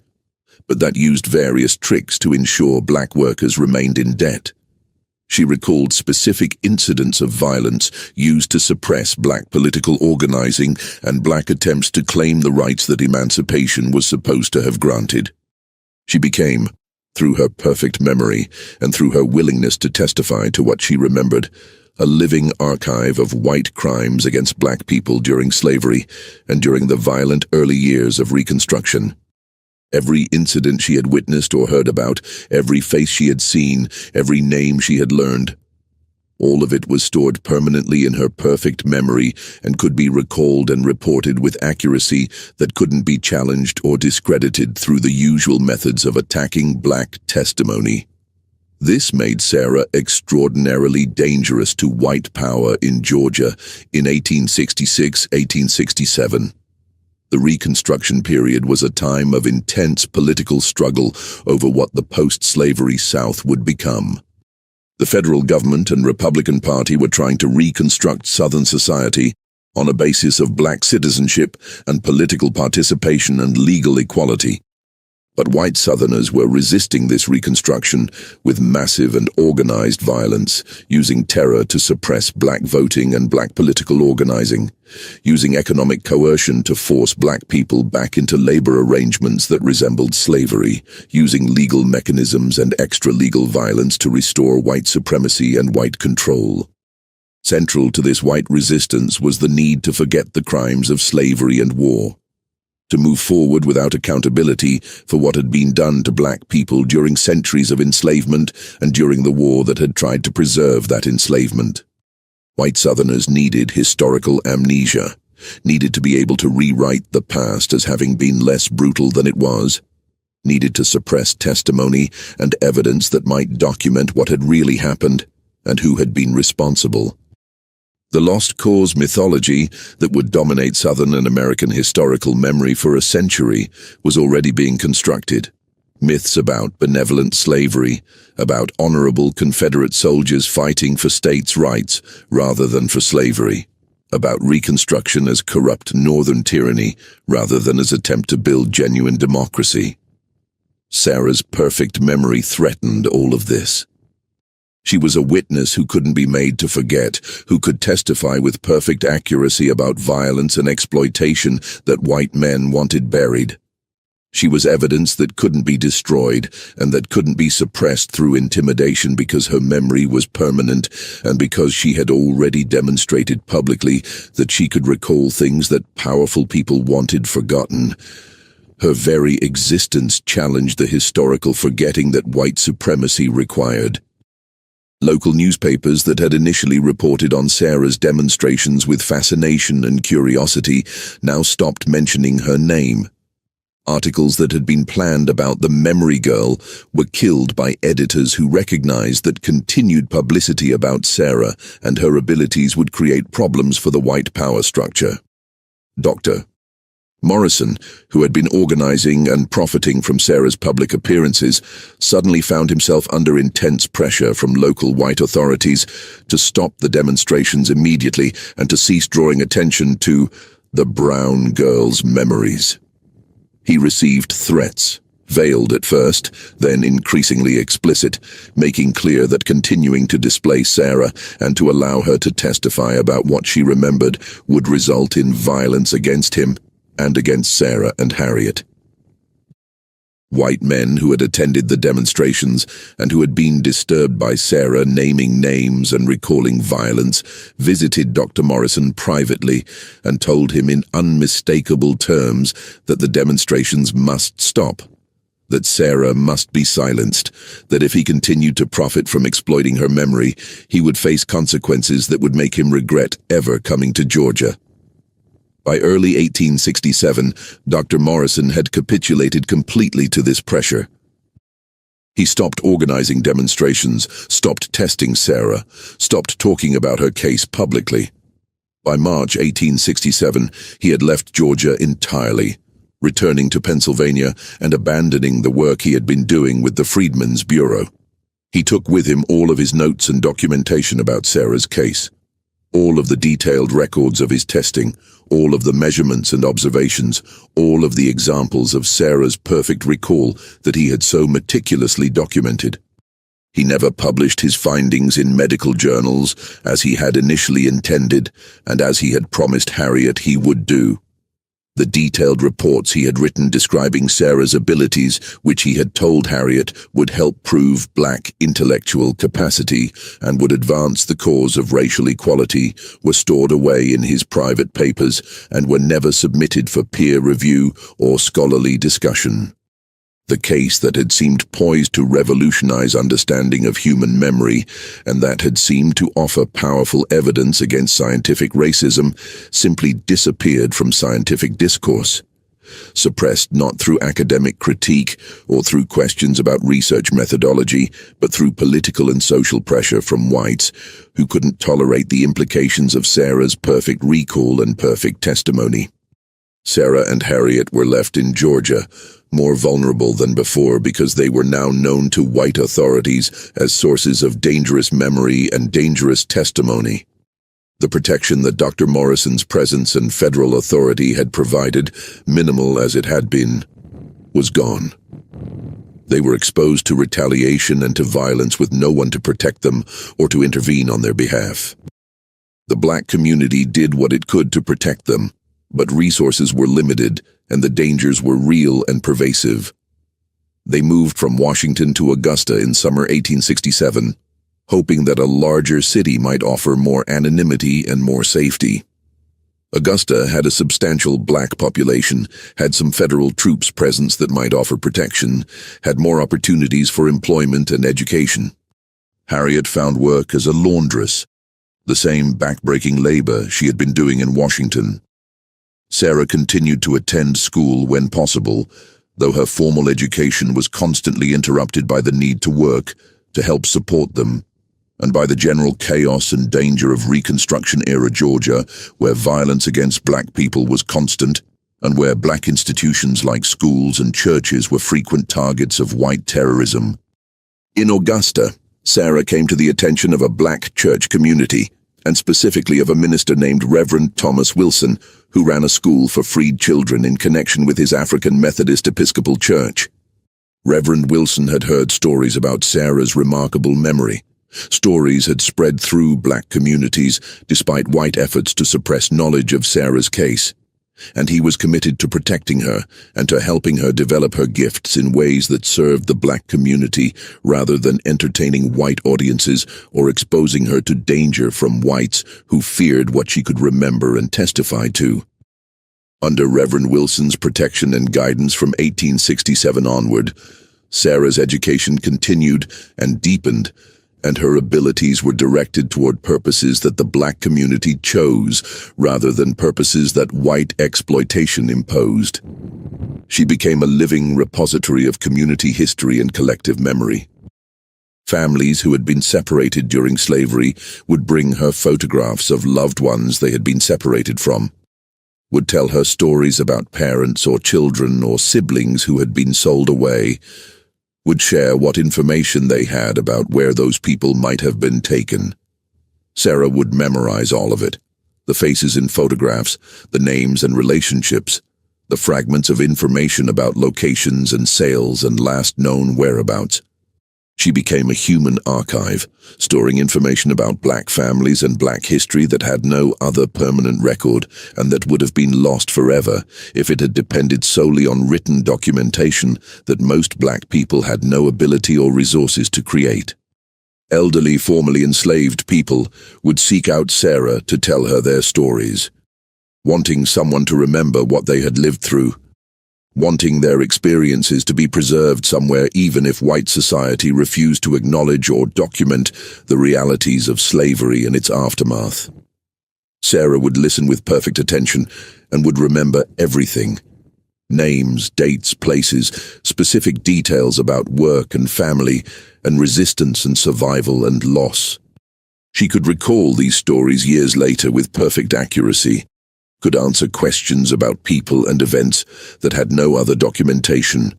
but that used various tricks to ensure black workers remained in debt. She recalled specific incidents of violence used to suppress black political organizing and black attempts to claim the rights that emancipation was supposed to have granted. She became, through her perfect memory and through her willingness to testify to what she remembered, a living archive of white crimes against black people during slavery and during the violent early years of Reconstruction. Every incident she had witnessed or heard about, every face she had seen, every name she had learned, all of it was stored permanently in her perfect memory and could be recalled and reported with accuracy that couldn't be challenged or discredited through the usual methods of attacking black testimony. This made Sarah extraordinarily dangerous to white power in Georgia in 1866-1867. The Reconstruction period was a time of intense political struggle over what the post-slavery South would become. The federal government and Republican Party were trying to reconstruct Southern society on a basis of black citizenship and political participation and legal equality. But white Southerners were resisting this reconstruction with massive and organized violence, using terror to suppress black voting and black political organizing, using economic coercion to force black people back into labor arrangements that resembled slavery, using legal mechanisms and extra-legal violence to restore white supremacy and white control. Central to this white resistance was the need to forget the crimes of slavery and war, to move forward without accountability for what had been done to black people during centuries of enslavement and during the war that had tried to preserve that enslavement. White Southerners needed historical amnesia, needed to be able to rewrite the past as having been less brutal than it was, needed to suppress testimony and evidence that might document what had really happened and who had been responsible. The lost cause mythology that would dominate Southern and American historical memory for a century was already being constructed. Myths about benevolent slavery, about honorable Confederate soldiers fighting for states' rights rather than for slavery, about Reconstruction as corrupt Northern tyranny rather than as attempt to build genuine democracy. Sarah's perfect memory threatened all of this. She was a witness who couldn't be made to forget, who could testify with perfect accuracy about violence and exploitation that white men wanted buried. She was evidence that couldn't be destroyed and that couldn't be suppressed through intimidation because her memory was permanent and because she had already demonstrated publicly that she could recall things that powerful people wanted forgotten. Her very existence challenged the historical forgetting that white supremacy required. Local newspapers that had initially reported on Sarah's demonstrations with fascination and curiosity now stopped mentioning her name. Articles that had been planned about the memory girl were killed by editors who recognized that continued publicity about Sarah and her abilities would create problems for the white power structure. Dr. Morrison, who had been organizing and profiting from Sarah's public appearances, suddenly found himself under intense pressure from local white authorities to stop the demonstrations immediately and to cease drawing attention to the brown girl's memories. He received threats, veiled at first, then increasingly explicit, making clear that continuing to display Sarah and to allow her to testify about what she remembered would result in violence against him and against Sarah and Harriet. White men who had attended the demonstrations and who had been disturbed by Sarah naming names and recalling violence visited Dr. Morrison privately and told him in unmistakable terms that the demonstrations must stop, that Sarah must be silenced, that if he continued to profit from exploiting her memory, he would face consequences that would make him regret ever coming to Georgia. By early 1867, Dr. Morrison had capitulated completely to this pressure. He stopped organizing demonstrations, stopped testing Sarah, stopped talking about her case publicly. By March 1867, he had left Georgia entirely. returning to Pennsylvania and abandoning the work he had been doing with the Freedmen's Bureau. He took with him all of his notes and documentation about Sarah's case, all of the detailed records of his testing, all of the measurements and observations, all of the examples of Sarah's perfect recall that he had so meticulously documented. He never published his findings in medical journals as he had initially intended and as he had promised Harriet he would do. The detailed reports he had written describing Sarah's abilities, which he had told Harriet would help prove black intellectual capacity and would advance the cause of racial equality, were stored away in his private papers and were never submitted for peer review or scholarly discussion. The case that had seemed poised to revolutionize understanding of human memory and that had seemed to offer powerful evidence against scientific racism simply disappeared from scientific discourse, suppressed not through academic critique or through questions about research methodology, but through political and social pressure from whites who couldn't tolerate the implications of Sarah's perfect recall and perfect testimony. Sarah and Harriet were left in Georgia, more vulnerable than before because they were now known to white authorities as sources of dangerous memory and dangerous testimony. The protection that Dr. Morrison's presence and federal authority had provided, minimal as it had been, was gone. They were exposed to retaliation and to violence with no one to protect them or to intervene on their behalf. The black community did what it could to protect them, but resources were limited and the dangers were real and pervasive. They moved from Washington to Augusta in summer 1867, hoping that a larger city might offer more anonymity and more safety. Augusta had a substantial black population, had some federal troops presence that might offer protection, had more opportunities for employment and education. Harriet found work as a laundress, the same backbreaking labor she had been doing in Washington. Sarah continued to attend school when possible, though her formal education was constantly interrupted by the need to work, to help support them, and by the general chaos and danger of Reconstruction-era Georgia, where violence against black people was constant, and where black institutions like schools and churches were frequent targets of white terrorism. In Augusta, Sarah came to the attention of a black church community, and specifically of a minister named Reverend Thomas Wilson, who ran a school for freed children in connection with his African Methodist Episcopal Church. Reverend Wilson had heard stories about Sarah's remarkable memory. Stories had spread through black communities despite white efforts to suppress knowledge of Sarah's case, and he was committed to protecting her and to helping her develop her gifts in ways that served the black community rather than entertaining white audiences or exposing her to danger from whites who feared what she could remember and testify to. Under Reverend Wilson's protection and guidance from 1867 onward, Sarah's education continued and deepened, and her abilities were directed toward purposes that the black community chose rather than purposes that white exploitation imposed. She became a living repository of community history and collective memory. Families who had been separated during slavery would bring her photographs of loved ones they had been separated from, would tell her stories about parents or children or siblings who had been sold away, would share what information they had about where those people might have been taken. Sarah would memorize all of it, the faces in photographs, the names and relationships, the fragments of information about locations and sales and last known whereabouts. She became a human archive, storing information about black families and black history that had no other permanent record and that would have been lost forever if it had depended solely on written documentation that most black people had no ability or resources to create. Elderly, formerly enslaved people would seek out Sarah to tell her their stories, wanting someone to remember what they had lived through, wanting their experiences to be preserved somewhere even if white society refused to acknowledge or document the realities of slavery and its aftermath. Sarah would listen with perfect attention and would remember everything: names, dates, places, specific details about work and family, and resistance and survival and loss. She could recall these stories years later with perfect accuracy, could answer questions about people and events that had no other documentation,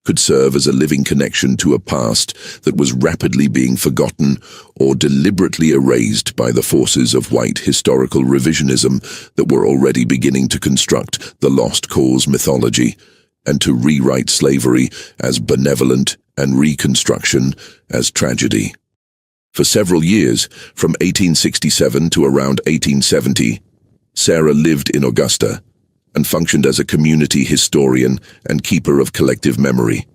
could serve as a living connection to a past that was rapidly being forgotten or deliberately erased by the forces of white historical revisionism that were already beginning to construct the lost cause mythology and to rewrite slavery as benevolent and Reconstruction as tragedy. For several years, from 1867 to around 1870, Sarah lived in Augusta and functioned as a community historian and keeper of collective memory,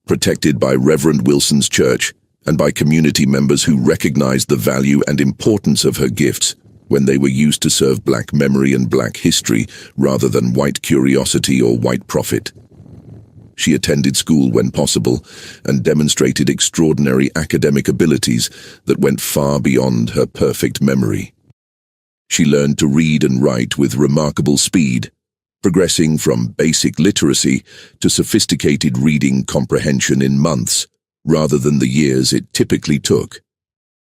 protected by Reverend Wilson's church and by community members who recognized the value and importance of her gifts when they were used to serve black memory and black history rather than white curiosity or white profit. She attended school when possible and demonstrated extraordinary academic abilities that went far beyond her perfect memory. She learned to read and write with remarkable speed, progressing from basic literacy to sophisticated reading comprehension in months, rather than the years it typically took.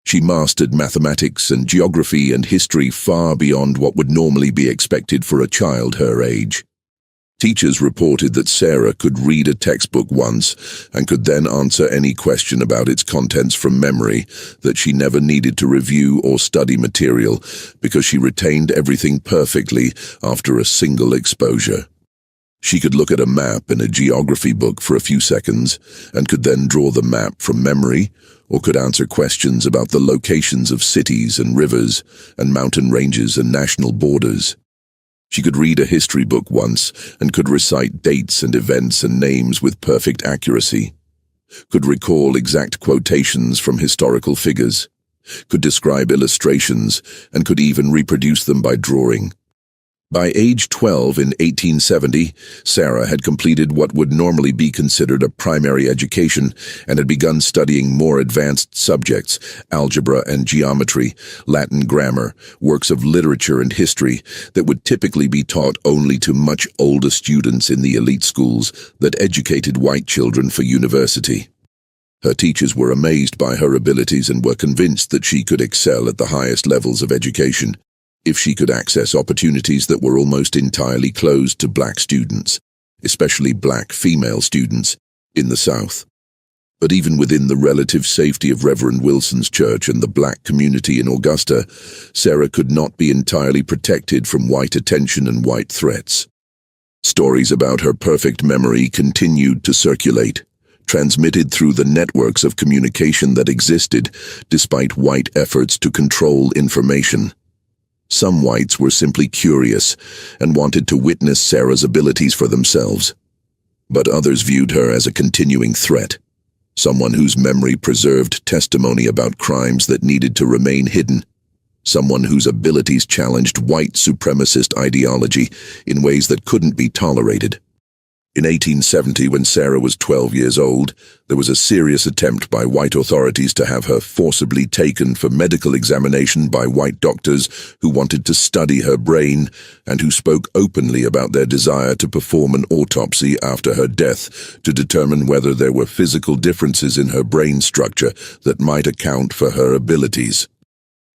She mastered mathematics and geography and history far beyond what would normally be expected for a child her age. Teachers reported that Sarah could read a textbook once and could then answer any question about its contents from memory, that she never needed to review or study material because she retained everything perfectly after a single exposure. She could look at a map in a geography book for a few seconds and could then draw the map from memory, or could answer questions about the locations of cities and rivers and mountain ranges and national borders. She could read a history book once and could recite dates and events and names with perfect accuracy, could recall exact quotations from historical figures, could describe illustrations, and could even reproduce them by drawing. By age 12 in 1870, Sarah had completed what would normally be considered a primary education and had begun studying more advanced subjects, algebra and geometry, Latin grammar, works of literature and history that would typically be taught only to much older students in the elite schools that educated white children for university. Her teachers were amazed by her abilities and were convinced that she could excel at the highest levels of education if she could access opportunities that were almost entirely closed to black students, especially black female students, in the South. But even within the relative safety of Reverend Wilson's church and the black community in Augusta, Sarah could not be entirely protected from white attention and white threats. Stories about her perfect memory continued to circulate, transmitted through the networks of communication that existed despite white efforts to control information. Some whites were simply curious and wanted to witness Sarah's abilities for themselves, but others viewed her as a continuing threat, someone whose memory preserved testimony about crimes that needed to remain hidden, someone whose abilities challenged white supremacist ideology in ways that couldn't be tolerated. In 1870, when Sarah was 12 years old, there was a serious attempt by white authorities to have her forcibly taken for medical examination by white doctors who wanted to study her brain and who spoke openly about their desire to perform an autopsy after her death to determine whether there were physical differences in her brain structure that might account for her abilities.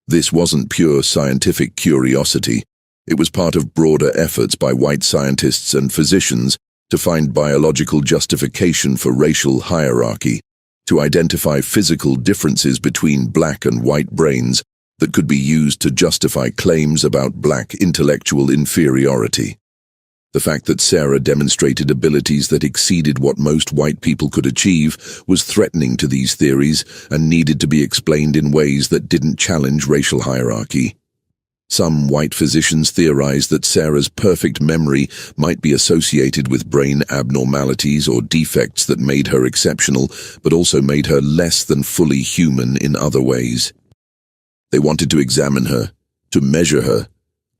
This wasn't pure scientific curiosity. It was part of broader efforts by white scientists and physicians to find biological justification for racial hierarchy, to identify physical differences between black and white brains that could be used to justify claims about black intellectual inferiority. The fact that Sarah demonstrated abilities that exceeded what most white people could achieve was threatening to these theories and needed to be explained in ways that didn't challenge racial hierarchy. Some white physicians theorized that Sarah's perfect memory might be associated with brain abnormalities or defects that made her exceptional, but also made her less than fully human in other ways. They wanted to examine her, to measure her,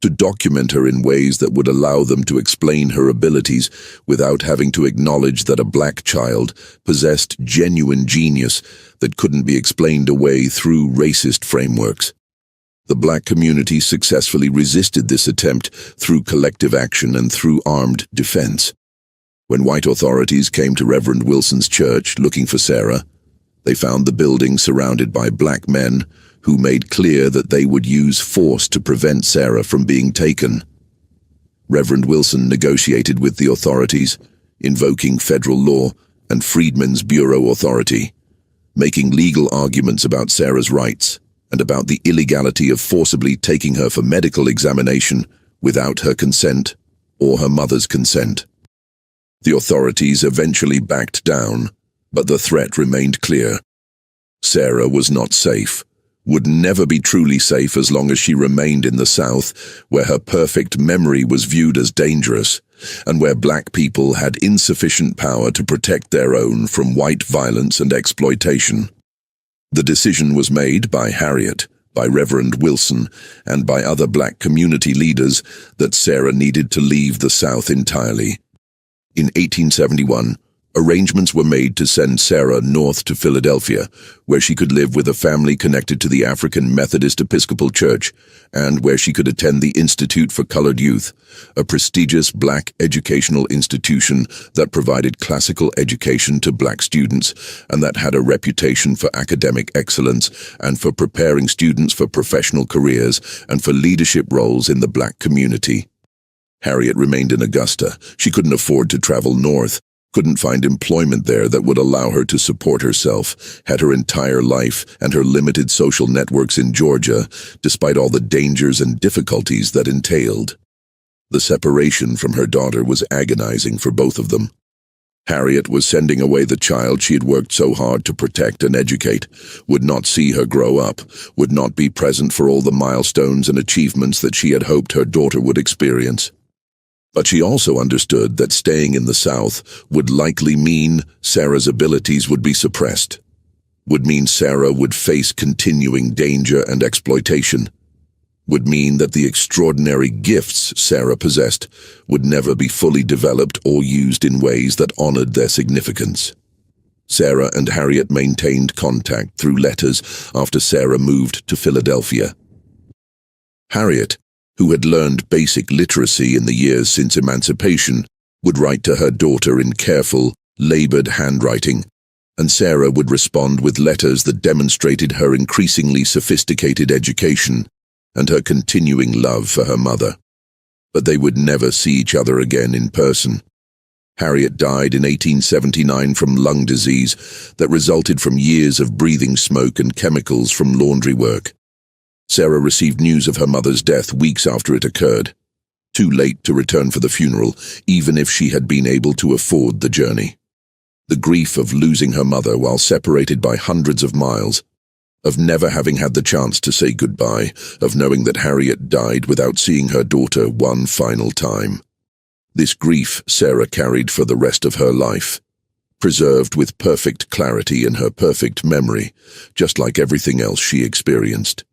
to document her in ways that would allow them to explain her abilities without having to acknowledge that a black child possessed genuine genius that couldn't be explained away through racist frameworks. The black community successfully resisted this attempt through collective action and through armed defense. When white authorities came to Reverend Wilson's church looking for Sarah, they found the building surrounded by black men who made clear that they would use force to prevent Sarah from being taken. Reverend Wilson negotiated with the authorities, invoking federal law and Freedmen's Bureau authority, making legal arguments about Sarah's rights and about the illegality of forcibly taking her for medical examination without her consent or her mother's consent. The authorities eventually backed down, but the threat remained clear. Sarah was not safe, would never be truly safe as long as she remained in the South, where her perfect memory was viewed as dangerous, and where black people had insufficient power to protect their own from white violence and exploitation. The decision was made by Harriet, by Reverend Wilson, and by other black community leaders that Sarah needed to leave the South entirely. In 1871, arrangements were made to send Sarah north to Philadelphia, where she could live with a family connected to the African Methodist Episcopal Church, and where she could attend the Institute for Colored Youth, a prestigious black educational institution that provided classical education to black students and that had a reputation for academic excellence and for preparing students for professional careers and for leadership roles in the black community. Harriet remained in Augusta. She couldn't afford to travel north, couldn't find employment there that would allow her to support herself, had her entire life and her limited social networks in Georgia, despite all the dangers and difficulties that entailed. The separation from her daughter was agonizing for both of them. Harriet was sending away the child she had worked so hard to protect and educate, would not see her grow up, would not be present for all the milestones and achievements that she had hoped her daughter would experience. But she also understood that staying in the South would likely mean Sarah's abilities would be suppressed, would mean Sarah would face continuing danger and exploitation, would mean that the extraordinary gifts Sarah possessed would never be fully developed or used in ways that honored their significance. Sarah and Harriet maintained contact through letters after Sarah moved to Philadelphia. Harriet, who had learned basic literacy in the years since emancipation, would write to her daughter in careful, labored handwriting, and Sarah would respond with letters that demonstrated her increasingly sophisticated education and her continuing love for her mother. But they would never see each other again in person. Harriet died in 1879 from lung disease that resulted from years of breathing smoke and chemicals from laundry work. Sarah received news of her mother's death weeks after it occurred, too late to return for the funeral, even if she had been able to afford the journey. The grief of losing her mother while separated by hundreds of miles, of never having had the chance to say goodbye, of knowing that Harriet died without seeing her daughter one final time. This grief Sarah carried for the rest of her life, preserved with perfect clarity in her perfect memory, just like everything else she experienced.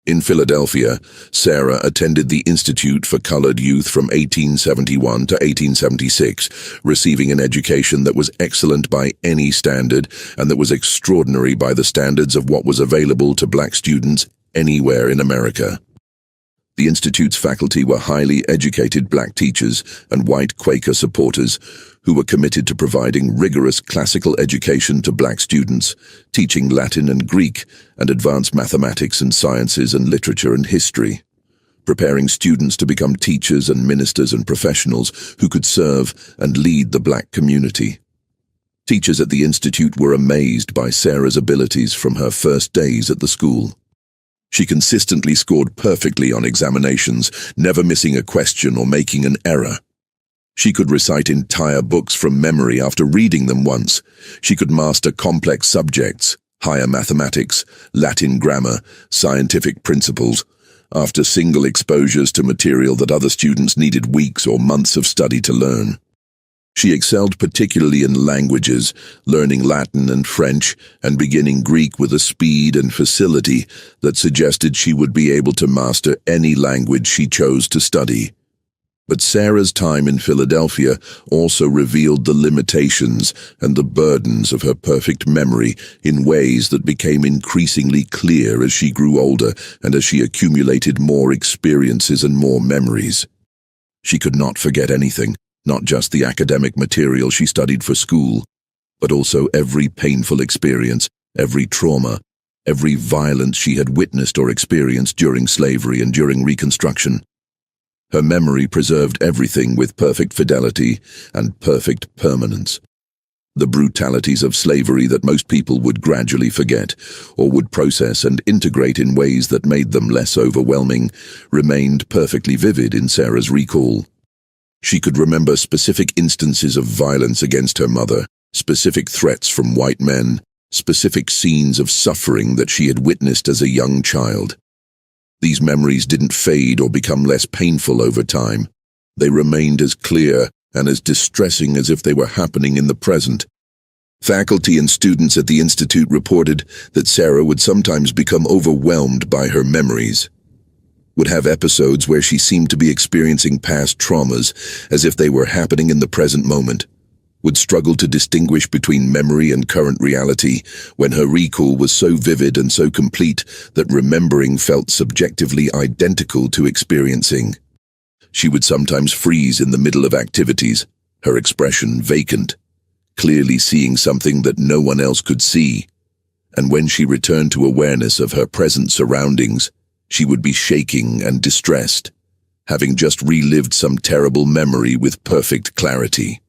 In Philadelphia, Sarah attended the Institute for Colored Youth from 1871 to 1876, receiving an education that was excellent by any standard and that was extraordinary by the standards of what was available to black students anywhere in America. The Institute's faculty were highly educated black teachers and white Quaker supporters who were committed to providing rigorous classical education to black students, teaching Latin and Greek and advanced mathematics and sciences and literature and history, preparing students to become teachers and ministers and professionals who could serve and lead the black community. Teachers at the Institute were amazed by Sarah's abilities from her first days at the school. She consistently scored perfectly on examinations, never missing a question or making an error. She could recite entire books from memory after reading them once. She could master complex subjects, higher mathematics, Latin grammar, scientific principles, after single exposures to material that other students needed weeks or months of study to learn. She excelled particularly in languages, learning Latin and French and beginning Greek with a speed and facility that suggested she would be able to master any language she chose to study. But Sarah's time in Philadelphia also revealed the limitations and the burdens of her perfect memory in ways that became increasingly clear as she grew older and as she accumulated more experiences and more memories. She could not forget anything, not just the academic material she studied for school, but also every painful experience, every trauma, every violence she had witnessed or experienced during slavery and during Reconstruction. Her memory preserved everything with perfect fidelity and perfect permanence. The brutalities of slavery that most people would gradually forget, or would process and integrate in ways that made them less overwhelming, remained perfectly vivid in Sarah's recall. She could remember specific instances of violence against her mother, specific threats from white men, specific scenes of suffering that she had witnessed as a young child. These memories didn't fade or become less painful over time. They remained as clear and as distressing as if they were happening in the present. Faculty and students at the Institute reported that Sarah would sometimes become overwhelmed by her memories, would have episodes where she seemed to be experiencing past traumas as if they were happening in the present moment, would struggle to distinguish between memory and current reality when her recall was so vivid and so complete that remembering felt subjectively identical to experiencing. She would sometimes freeze in the middle of activities, her expression vacant, clearly seeing something that no one else could see. And when she returned to awareness of her present surroundings, she would be shaking and distressed, having just relived some terrible memory with perfect clarity.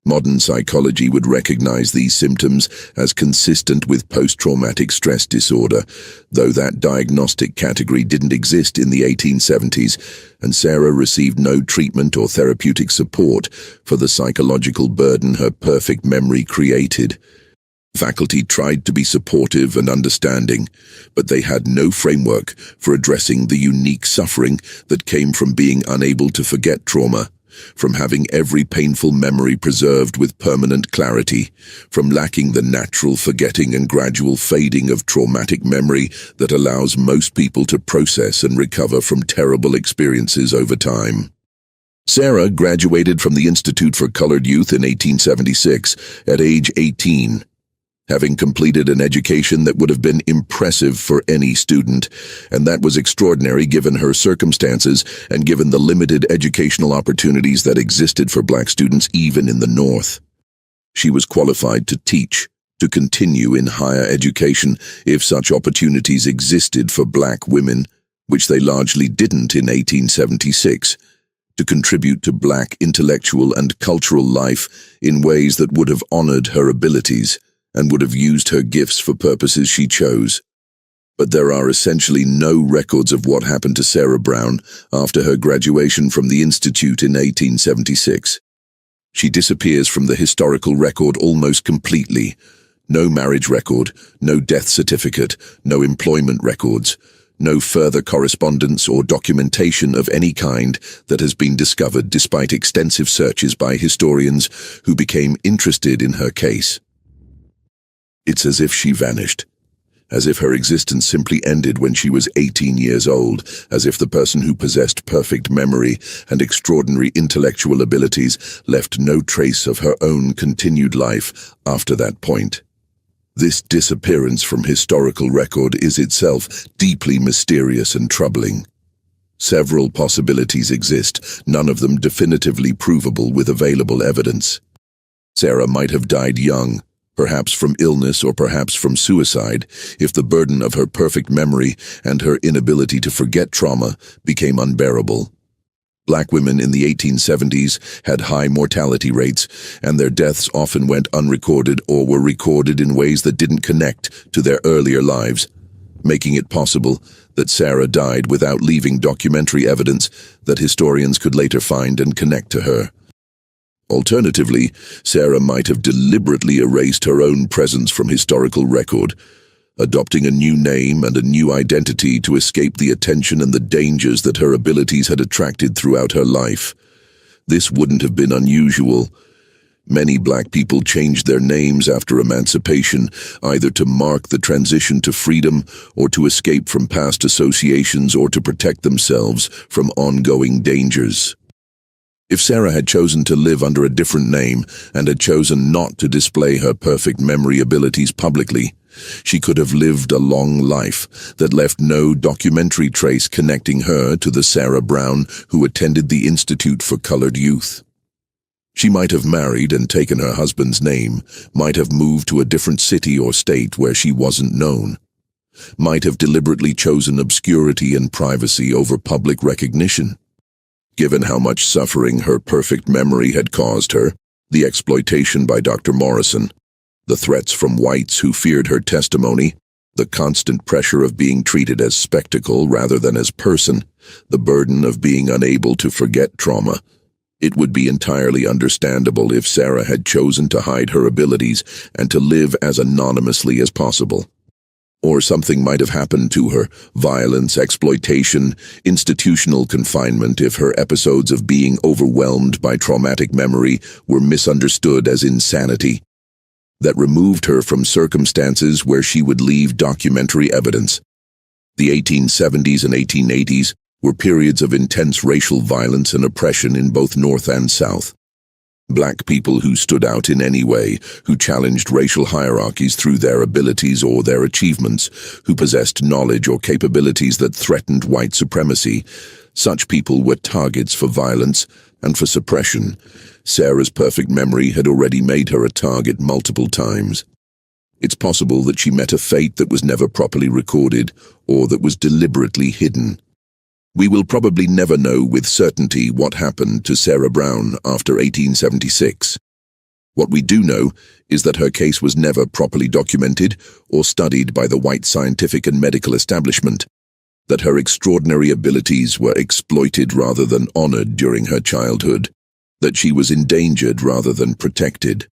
Modern psychology would recognize these symptoms as consistent with post-traumatic stress disorder, though that diagnostic category didn't exist in the 1870s, and Sarah received no treatment or therapeutic support for the psychological burden her perfect memory created. Faculty tried to be supportive and understanding, but they had no framework for addressing the unique suffering that came from being unable to forget trauma, from having every painful memory preserved with permanent clarity, from lacking the natural forgetting and gradual fading of traumatic memory that allows most people to process and recover from terrible experiences over time. Sarah graduated from the Institute for Colored Youth in 1876 at age 18. Having completed an education that would have been impressive for any student, and that was extraordinary given her circumstances and given the limited educational opportunities that existed for black students even in the North. She was qualified to teach, to continue in higher education if such opportunities existed for black women, which they largely didn't in 1876, to contribute to black intellectual and cultural life in ways that would have honored her abilities and would have used her gifts for purposes she chose. But there are essentially no records of what happened to Sarah Brown after her graduation from the Institute in 1876. She disappears from the historical record almost completely. No marriage record, no death certificate, no employment records, no further correspondence or documentation of any kind that has been discovered despite extensive searches by historians who became interested in her case. It's as if she vanished, as if her existence simply ended when she was 18 years old, as if the person who possessed perfect memory and extraordinary intellectual abilities left no trace of her own continued life after that point. This disappearance from historical record is itself deeply mysterious and troubling. Several possibilities exist, none of them definitively provable with available evidence. Sarah might have died young, perhaps from illness or perhaps from suicide, if the burden of her perfect memory and her inability to forget trauma became unbearable. Black women in the 1870s had high mortality rates, and their deaths often went unrecorded or were recorded in ways that didn't connect to their earlier lives, making it possible that Sarah died without leaving documentary evidence that historians could later find and connect to her. Alternatively, Sarah might have deliberately erased her own presence from historical record, adopting a new name and a new identity to escape the attention and the dangers that her abilities had attracted throughout her life. This wouldn't have been unusual. Many black people changed their names after emancipation, either to mark the transition to freedom or to escape from past associations or to protect themselves from ongoing dangers. If Sarah had chosen to live under a different name and had chosen not to display her perfect memory abilities publicly, she could have lived a long life that left no documentary trace connecting her to the Sarah Brown who attended the Institute for Colored Youth. She might have married and taken her husband's name, might have moved to a different city or state where she wasn't known, might have deliberately chosen obscurity and privacy over public recognition. given how much suffering her perfect memory had caused her, the exploitation by Dr. Morrison, the threats from whites who feared her testimony, the constant pressure of being treated as spectacle rather than as person, the burden of being unable to forget trauma. It would be entirely understandable if Sarah had chosen to hide her abilities and to live as anonymously as possible. Or something might have happened to her, violence, exploitation, institutional confinement, if her episodes of being overwhelmed by traumatic memory were misunderstood as insanity, that removed her from circumstances where she would leave documentary evidence. The 1870s and 1880s were periods of intense racial violence and oppression in both North and South. Black people who stood out in any way, who challenged racial hierarchies through their abilities or their achievements, who possessed knowledge or capabilities that threatened white supremacy, such people were targets for violence and for suppression. Sarah's perfect memory had already made her a target multiple times. It's possible that she met a fate that was never properly recorded or that was deliberately hidden. We will probably never know with certainty what happened to Sarah Brown after 1876. What we do know is that her case was never properly documented or studied by the white scientific and medical establishment, that her extraordinary abilities were exploited rather than honored during her childhood, that she was endangered rather than protected,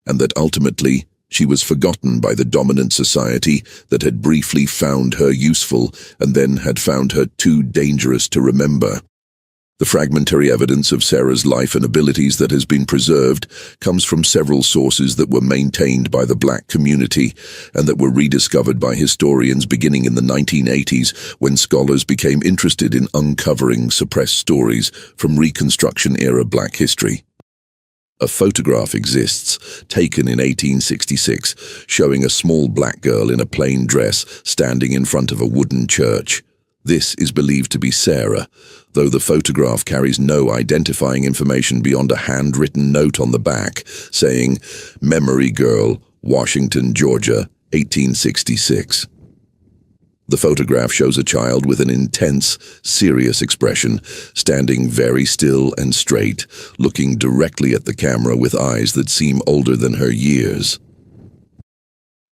and that ultimately she was forgotten by the dominant society that had briefly found her useful and then had found her too dangerous to remember. The fragmentary evidence of Sarah's life and abilities that has been preserved comes from several sources that were maintained by the black community and that were rediscovered by historians beginning in the 1980s when scholars became interested in uncovering suppressed stories from Reconstruction-era black history. A photograph exists, taken in 1866, showing a small black girl in a plain dress standing in front of a wooden church. This is believed to be Sarah, though the photograph carries no identifying information beyond a handwritten note on the back, saying, "Memory Girl, Washington, Georgia, 1866. The photograph shows a child with an intense, serious expression, standing very still and straight, looking directly at the camera with eyes that seem older than her years.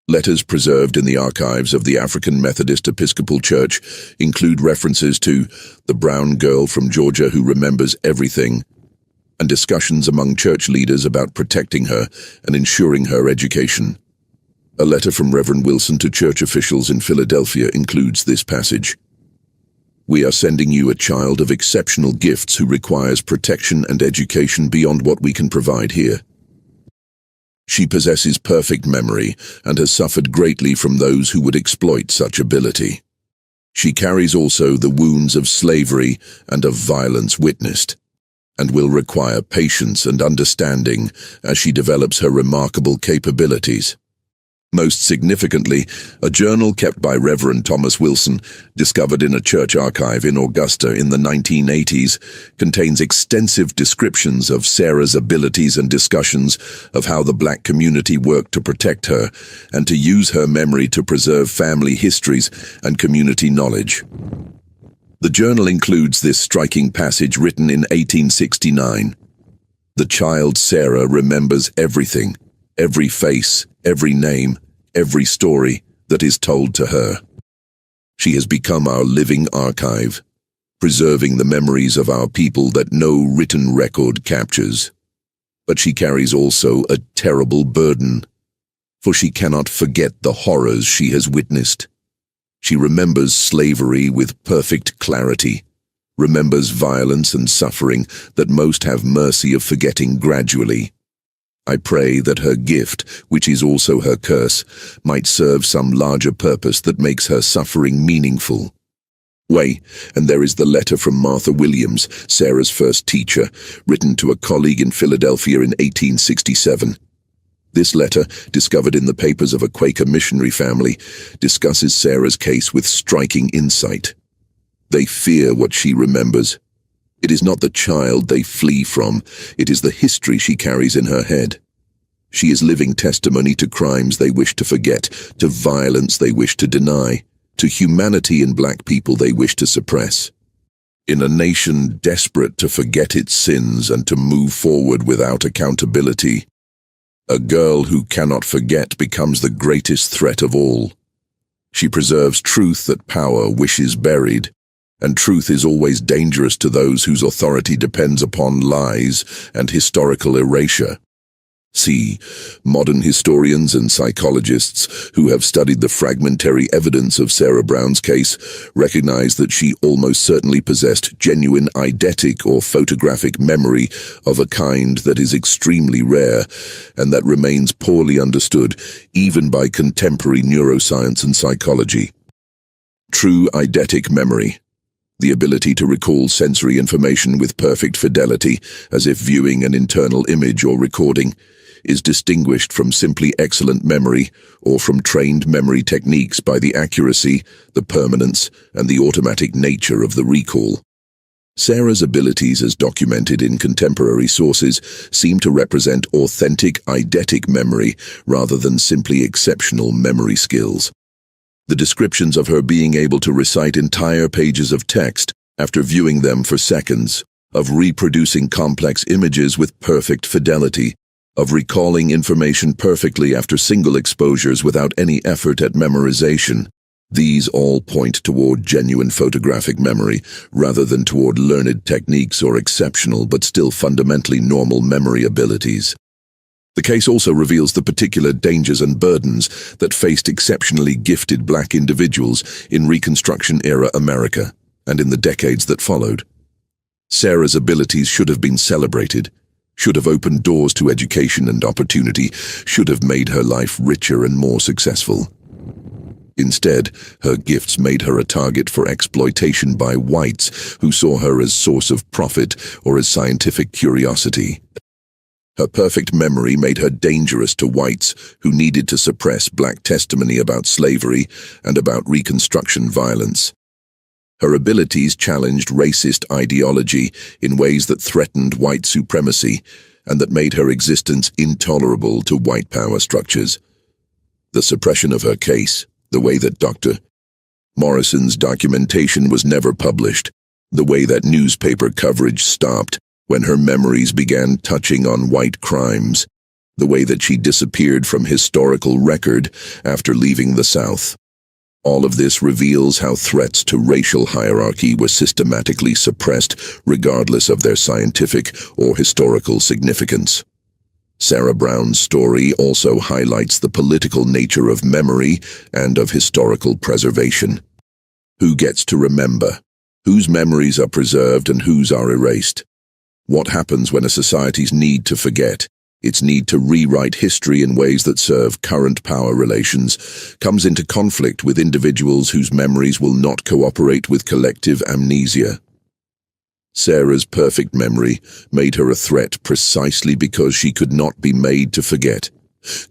Letters preserved in the archives of the African Methodist Episcopal Church include references to the brown girl from Georgia who remembers everything, and discussions among church leaders about protecting her and ensuring her education. A letter from Reverend Wilson to church officials in Philadelphia includes this passage. "We are sending you a child of exceptional gifts who requires protection and education beyond what we can provide here. She possesses perfect memory and has suffered greatly from those who would exploit such ability. She carries also the wounds of slavery and of violence witnessed, and will require patience and understanding as she develops her remarkable capabilities." Most significantly, a journal kept by Reverend Thomas Wilson, discovered in a church archive in Augusta in the 1980s, contains extensive descriptions of Sarah's abilities and discussions of how the black community worked to protect her and to use her memory to preserve family histories and community knowledge. The journal includes this striking passage written in 1869. "The child Sarah remembers everything, every face, every name, every story that is told to her. She has become our living archive, preserving the memories of our people that no written record captures. But she carries also a terrible burden, for she cannot forget the horrors she has witnessed. She remembers slavery with perfect clarity, remembers violence and suffering that most have mercy of forgetting gradually. I pray that her gift, which is also her curse, might serve some larger purpose that makes her suffering meaningful." And there is the letter from Martha Williams, Sarah's first teacher, written to a colleague in Philadelphia in 1867. This letter, discovered in the papers of a Quaker missionary family, discusses Sarah's case with striking insight. They fear what she remembers. It is not the child they flee from, it is the history she carries in her head. She is living testimony to crimes they wish to forget, to violence they wish to deny, to humanity in black people they wish to suppress. In a nation desperate to forget its sins and to move forward without accountability, a girl who cannot forget becomes the greatest threat of all. She preserves truth that power wishes buried, and truth is always dangerous to those whose authority depends upon lies and historical erasure. See, modern historians and psychologists who have studied the fragmentary evidence of Sarah Brown's case recognize that she almost certainly possessed genuine eidetic or photographic memory of a kind that is extremely rare and that remains poorly understood even by contemporary neuroscience and psychology. True eidetic memory, the ability to recall sensory information with perfect fidelity, as if viewing an internal image or recording, is distinguished from simply excellent memory or from trained memory techniques by the accuracy, the permanence, and the automatic nature of the recall. Sarah's abilities as documented in contemporary sources seem to represent authentic eidetic memory rather than simply exceptional memory skills. The descriptions of her being able to recite entire pages of text after viewing them for seconds, of reproducing complex images with perfect fidelity, of recalling information perfectly after single exposures without any effort at memorization. These all point toward genuine photographic memory, rather than toward learned techniques or exceptional but still fundamentally normal memory abilities. The case also reveals the particular dangers and burdens that faced exceptionally gifted black individuals in Reconstruction-era America and in the decades that followed. Sarah's abilities should have been celebrated, should have opened doors to education and opportunity, should have made her life richer and more successful. Instead, her gifts made her a target for exploitation by whites who saw her as source of profit or as scientific curiosity. Her perfect memory made her dangerous to whites who needed to suppress black testimony about slavery and about Reconstruction violence. Her abilities challenged racist ideology in ways that threatened white supremacy and that made her existence intolerable to white power structures. The suppression of her case, the way that Dr. Morrison's documentation was never published, the way that newspaper coverage stopped when her memories began touching on white crimes, the way that she disappeared from historical record after leaving the South. All of this reveals how threats to racial hierarchy were systematically suppressed regardless of their scientific or historical significance. Sarah Brown's story also highlights the political nature of memory and of historical preservation. Who gets to remember? Whose memories are preserved and whose are erased? What happens when a society's need to forget, its need to rewrite history in ways that serve current power relations, comes into conflict with individuals whose memories will not cooperate with collective amnesia? Sarah's perfect memory made her a threat precisely because she could not be made to forget,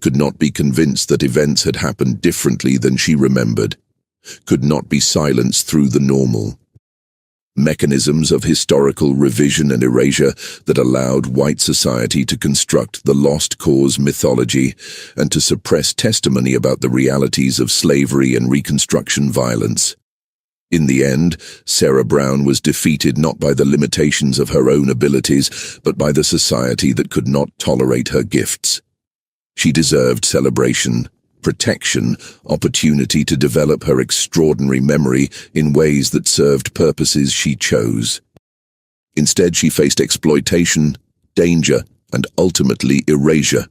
could not be convinced that events had happened differently than she remembered, could not be silenced through the normal. Mechanisms of historical revision and erasure that allowed white society to construct the lost cause mythology and to suppress testimony about the realities of slavery and Reconstruction violence. In the end, Sarah Brown was defeated not by the limitations of her own abilities, but by the society that could not tolerate her gifts. She deserved celebration, protection, opportunity to develop her extraordinary memory in ways that served purposes she chose. Instead, she faced exploitation, danger, and ultimately erasure.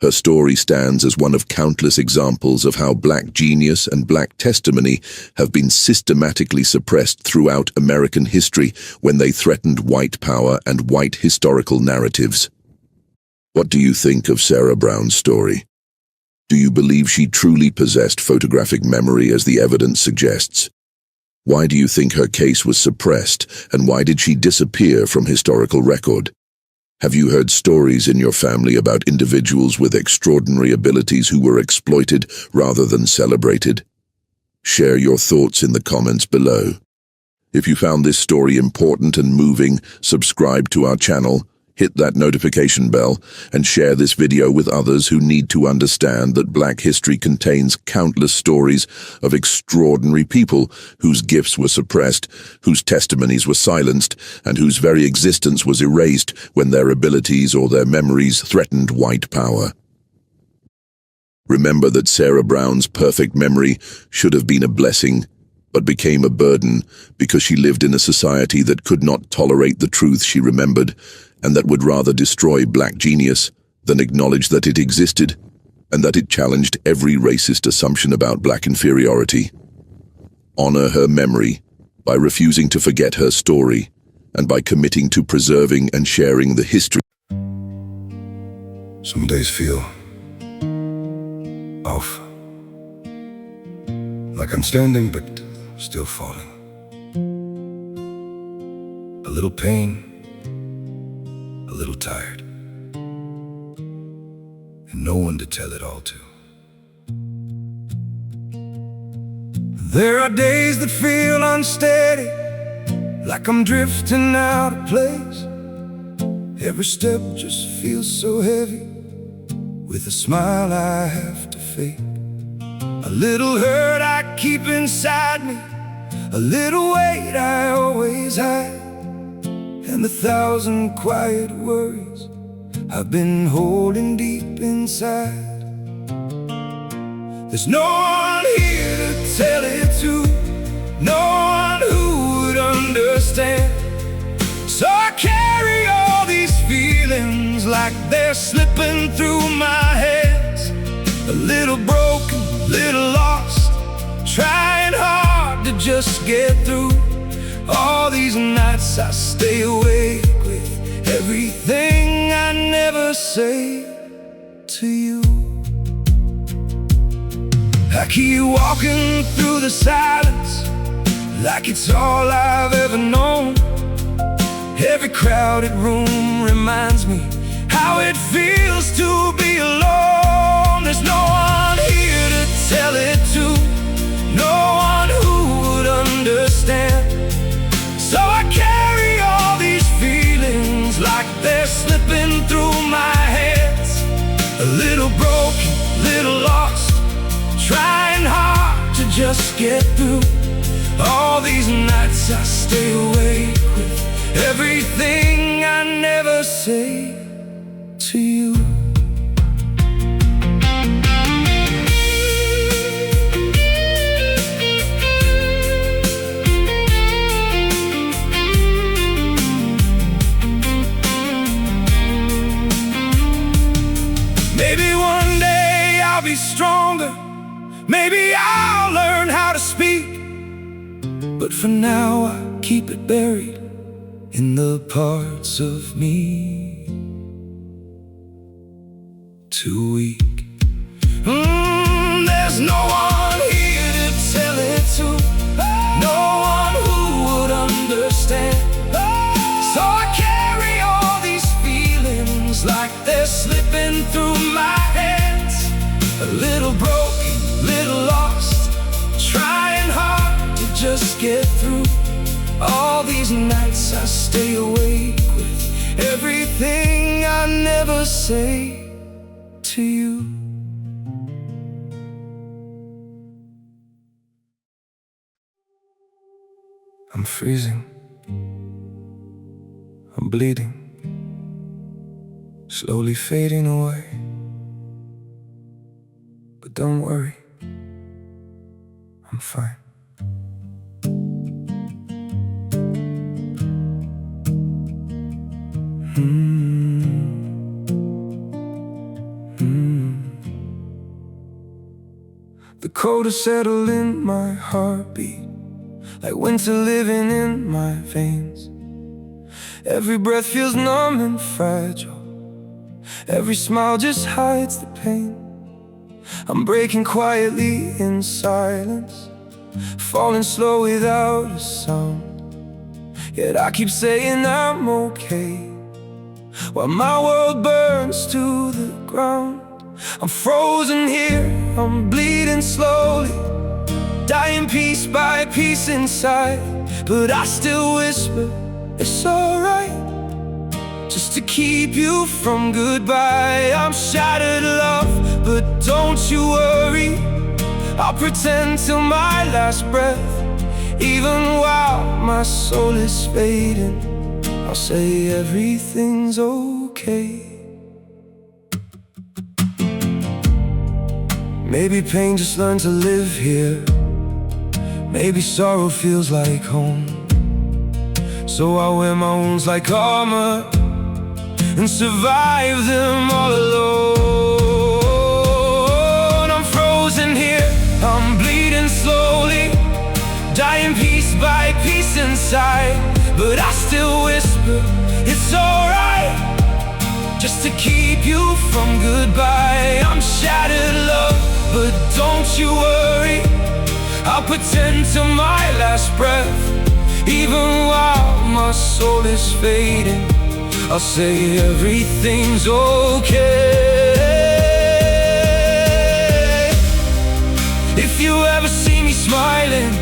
Her story stands as one of countless examples of how black genius and black testimony have been systematically suppressed throughout American history when they threatened white power and white historical narratives. What do you think of Sarah Brown's story? Do you believe she truly possessed photographic memory as the evidence suggests? Why do you think her case was suppressed, and why did she disappear from historical record? Have you heard stories in your family about individuals with extraordinary abilities who were exploited rather than celebrated? Share your thoughts in the comments below. If you found this story important and moving, subscribe to our channel, Hit that notification bell and share this video with others who need to understand that Black history contains countless stories of extraordinary people whose gifts were suppressed, whose testimonies were silenced, and whose very existence was erased when their abilities or their memories threatened white power. Remember that Sarah Brown's perfect memory should have been a blessing, but became a burden because she lived in a society that could not tolerate the truth she remembered, and that would rather destroy Black genius than acknowledge that it existed, and that it challenged every racist assumption about Black inferiority. Honor her memory by refusing to forget her story, and by committing to preserving and sharing the history. Some days feel off, like I'm standing but still falling. A little pain, a little tired, and no one to tell it all to. There are days that feel unsteady, like I'm drifting out of place. Every step just feels so heavy, with a smile I have to fake. A little hurt I keep inside me, a little weight I always hide, and 1,000 quiet worries I've been holding deep inside. There's no one here to tell it to, no one who would understand. So I carry all these feelings like they're slipping through my hands. A little broken, little lost, trying hard to just get through. All these nights I stay awake with everything I never say to you. I keep walking through the silence like it's all I've ever known. Every crowded room reminds me how it feels to be alone. There's no one here to tell it to, no one who would understand. So I carry all these feelings like they're slipping through my hands. A little broken, little lost, trying hard to just get through. All these nights I stay awake with everything I never say to you. Maybe one day I'll be stronger, maybe I'll learn how to speak, but for now I keep it buried in the parts of me too weak. There's no one here to tell it to, no one who would understand. So I carry all these feelings like they're slipping through my hands. A little broken, little lost, trying hard to just get through. All these nights I stay awake with everything I never say to you. I'm freezing, I'm bleeding, slowly fading away. But don't worry, I'm fine. The cold has settled in my heartbeat, like winter living in my veins. Every breath feels numb and fragile, every smile just hides the pain. I'm breaking quietly in silence, falling slow without a sound. Yet I keep saying I'm okay, while my world burns to the ground. I'm frozen here, I'm bleeding slowly, dying piece by piece inside. But I still whisper, it's alright, just just to keep you from goodbye. I'm shattered, love, but don't you worry. I'll pretend till my last breath. Even while my soul is fading, I'll say everything's okay. Maybe pain just learned to live here. Maybe sorrow feels like home. So I wear my wounds like armor and survive them all alone. I'm frozen here, I'm bleeding slowly, dying piece by piece inside. But I still whisper, it's alright, just to keep you from goodbye. I'm shattered, love, but don't you worry. I'll pretend till my last breath. Even while my soul is fading, I'll say everything's okay. If you ever see me smiling,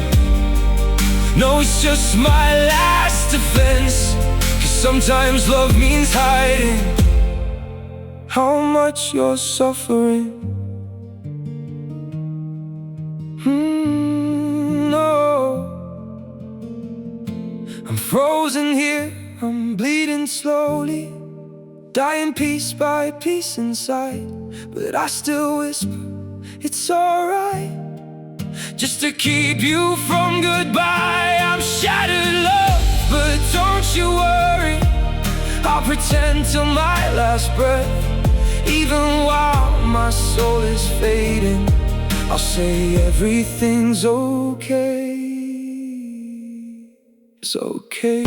no, it's just my last defense. 'Cause sometimes love means hiding how much you're suffering. I'm frozen here, I'm bleeding slowly, dying piece by piece inside. But I still whisper, it's alright, just to keep you from goodbye. I'm shattered, love, but don't you worry. I'll pretend till my last breath. Even while my soul is fading, I'll say everything's okay. It's okay.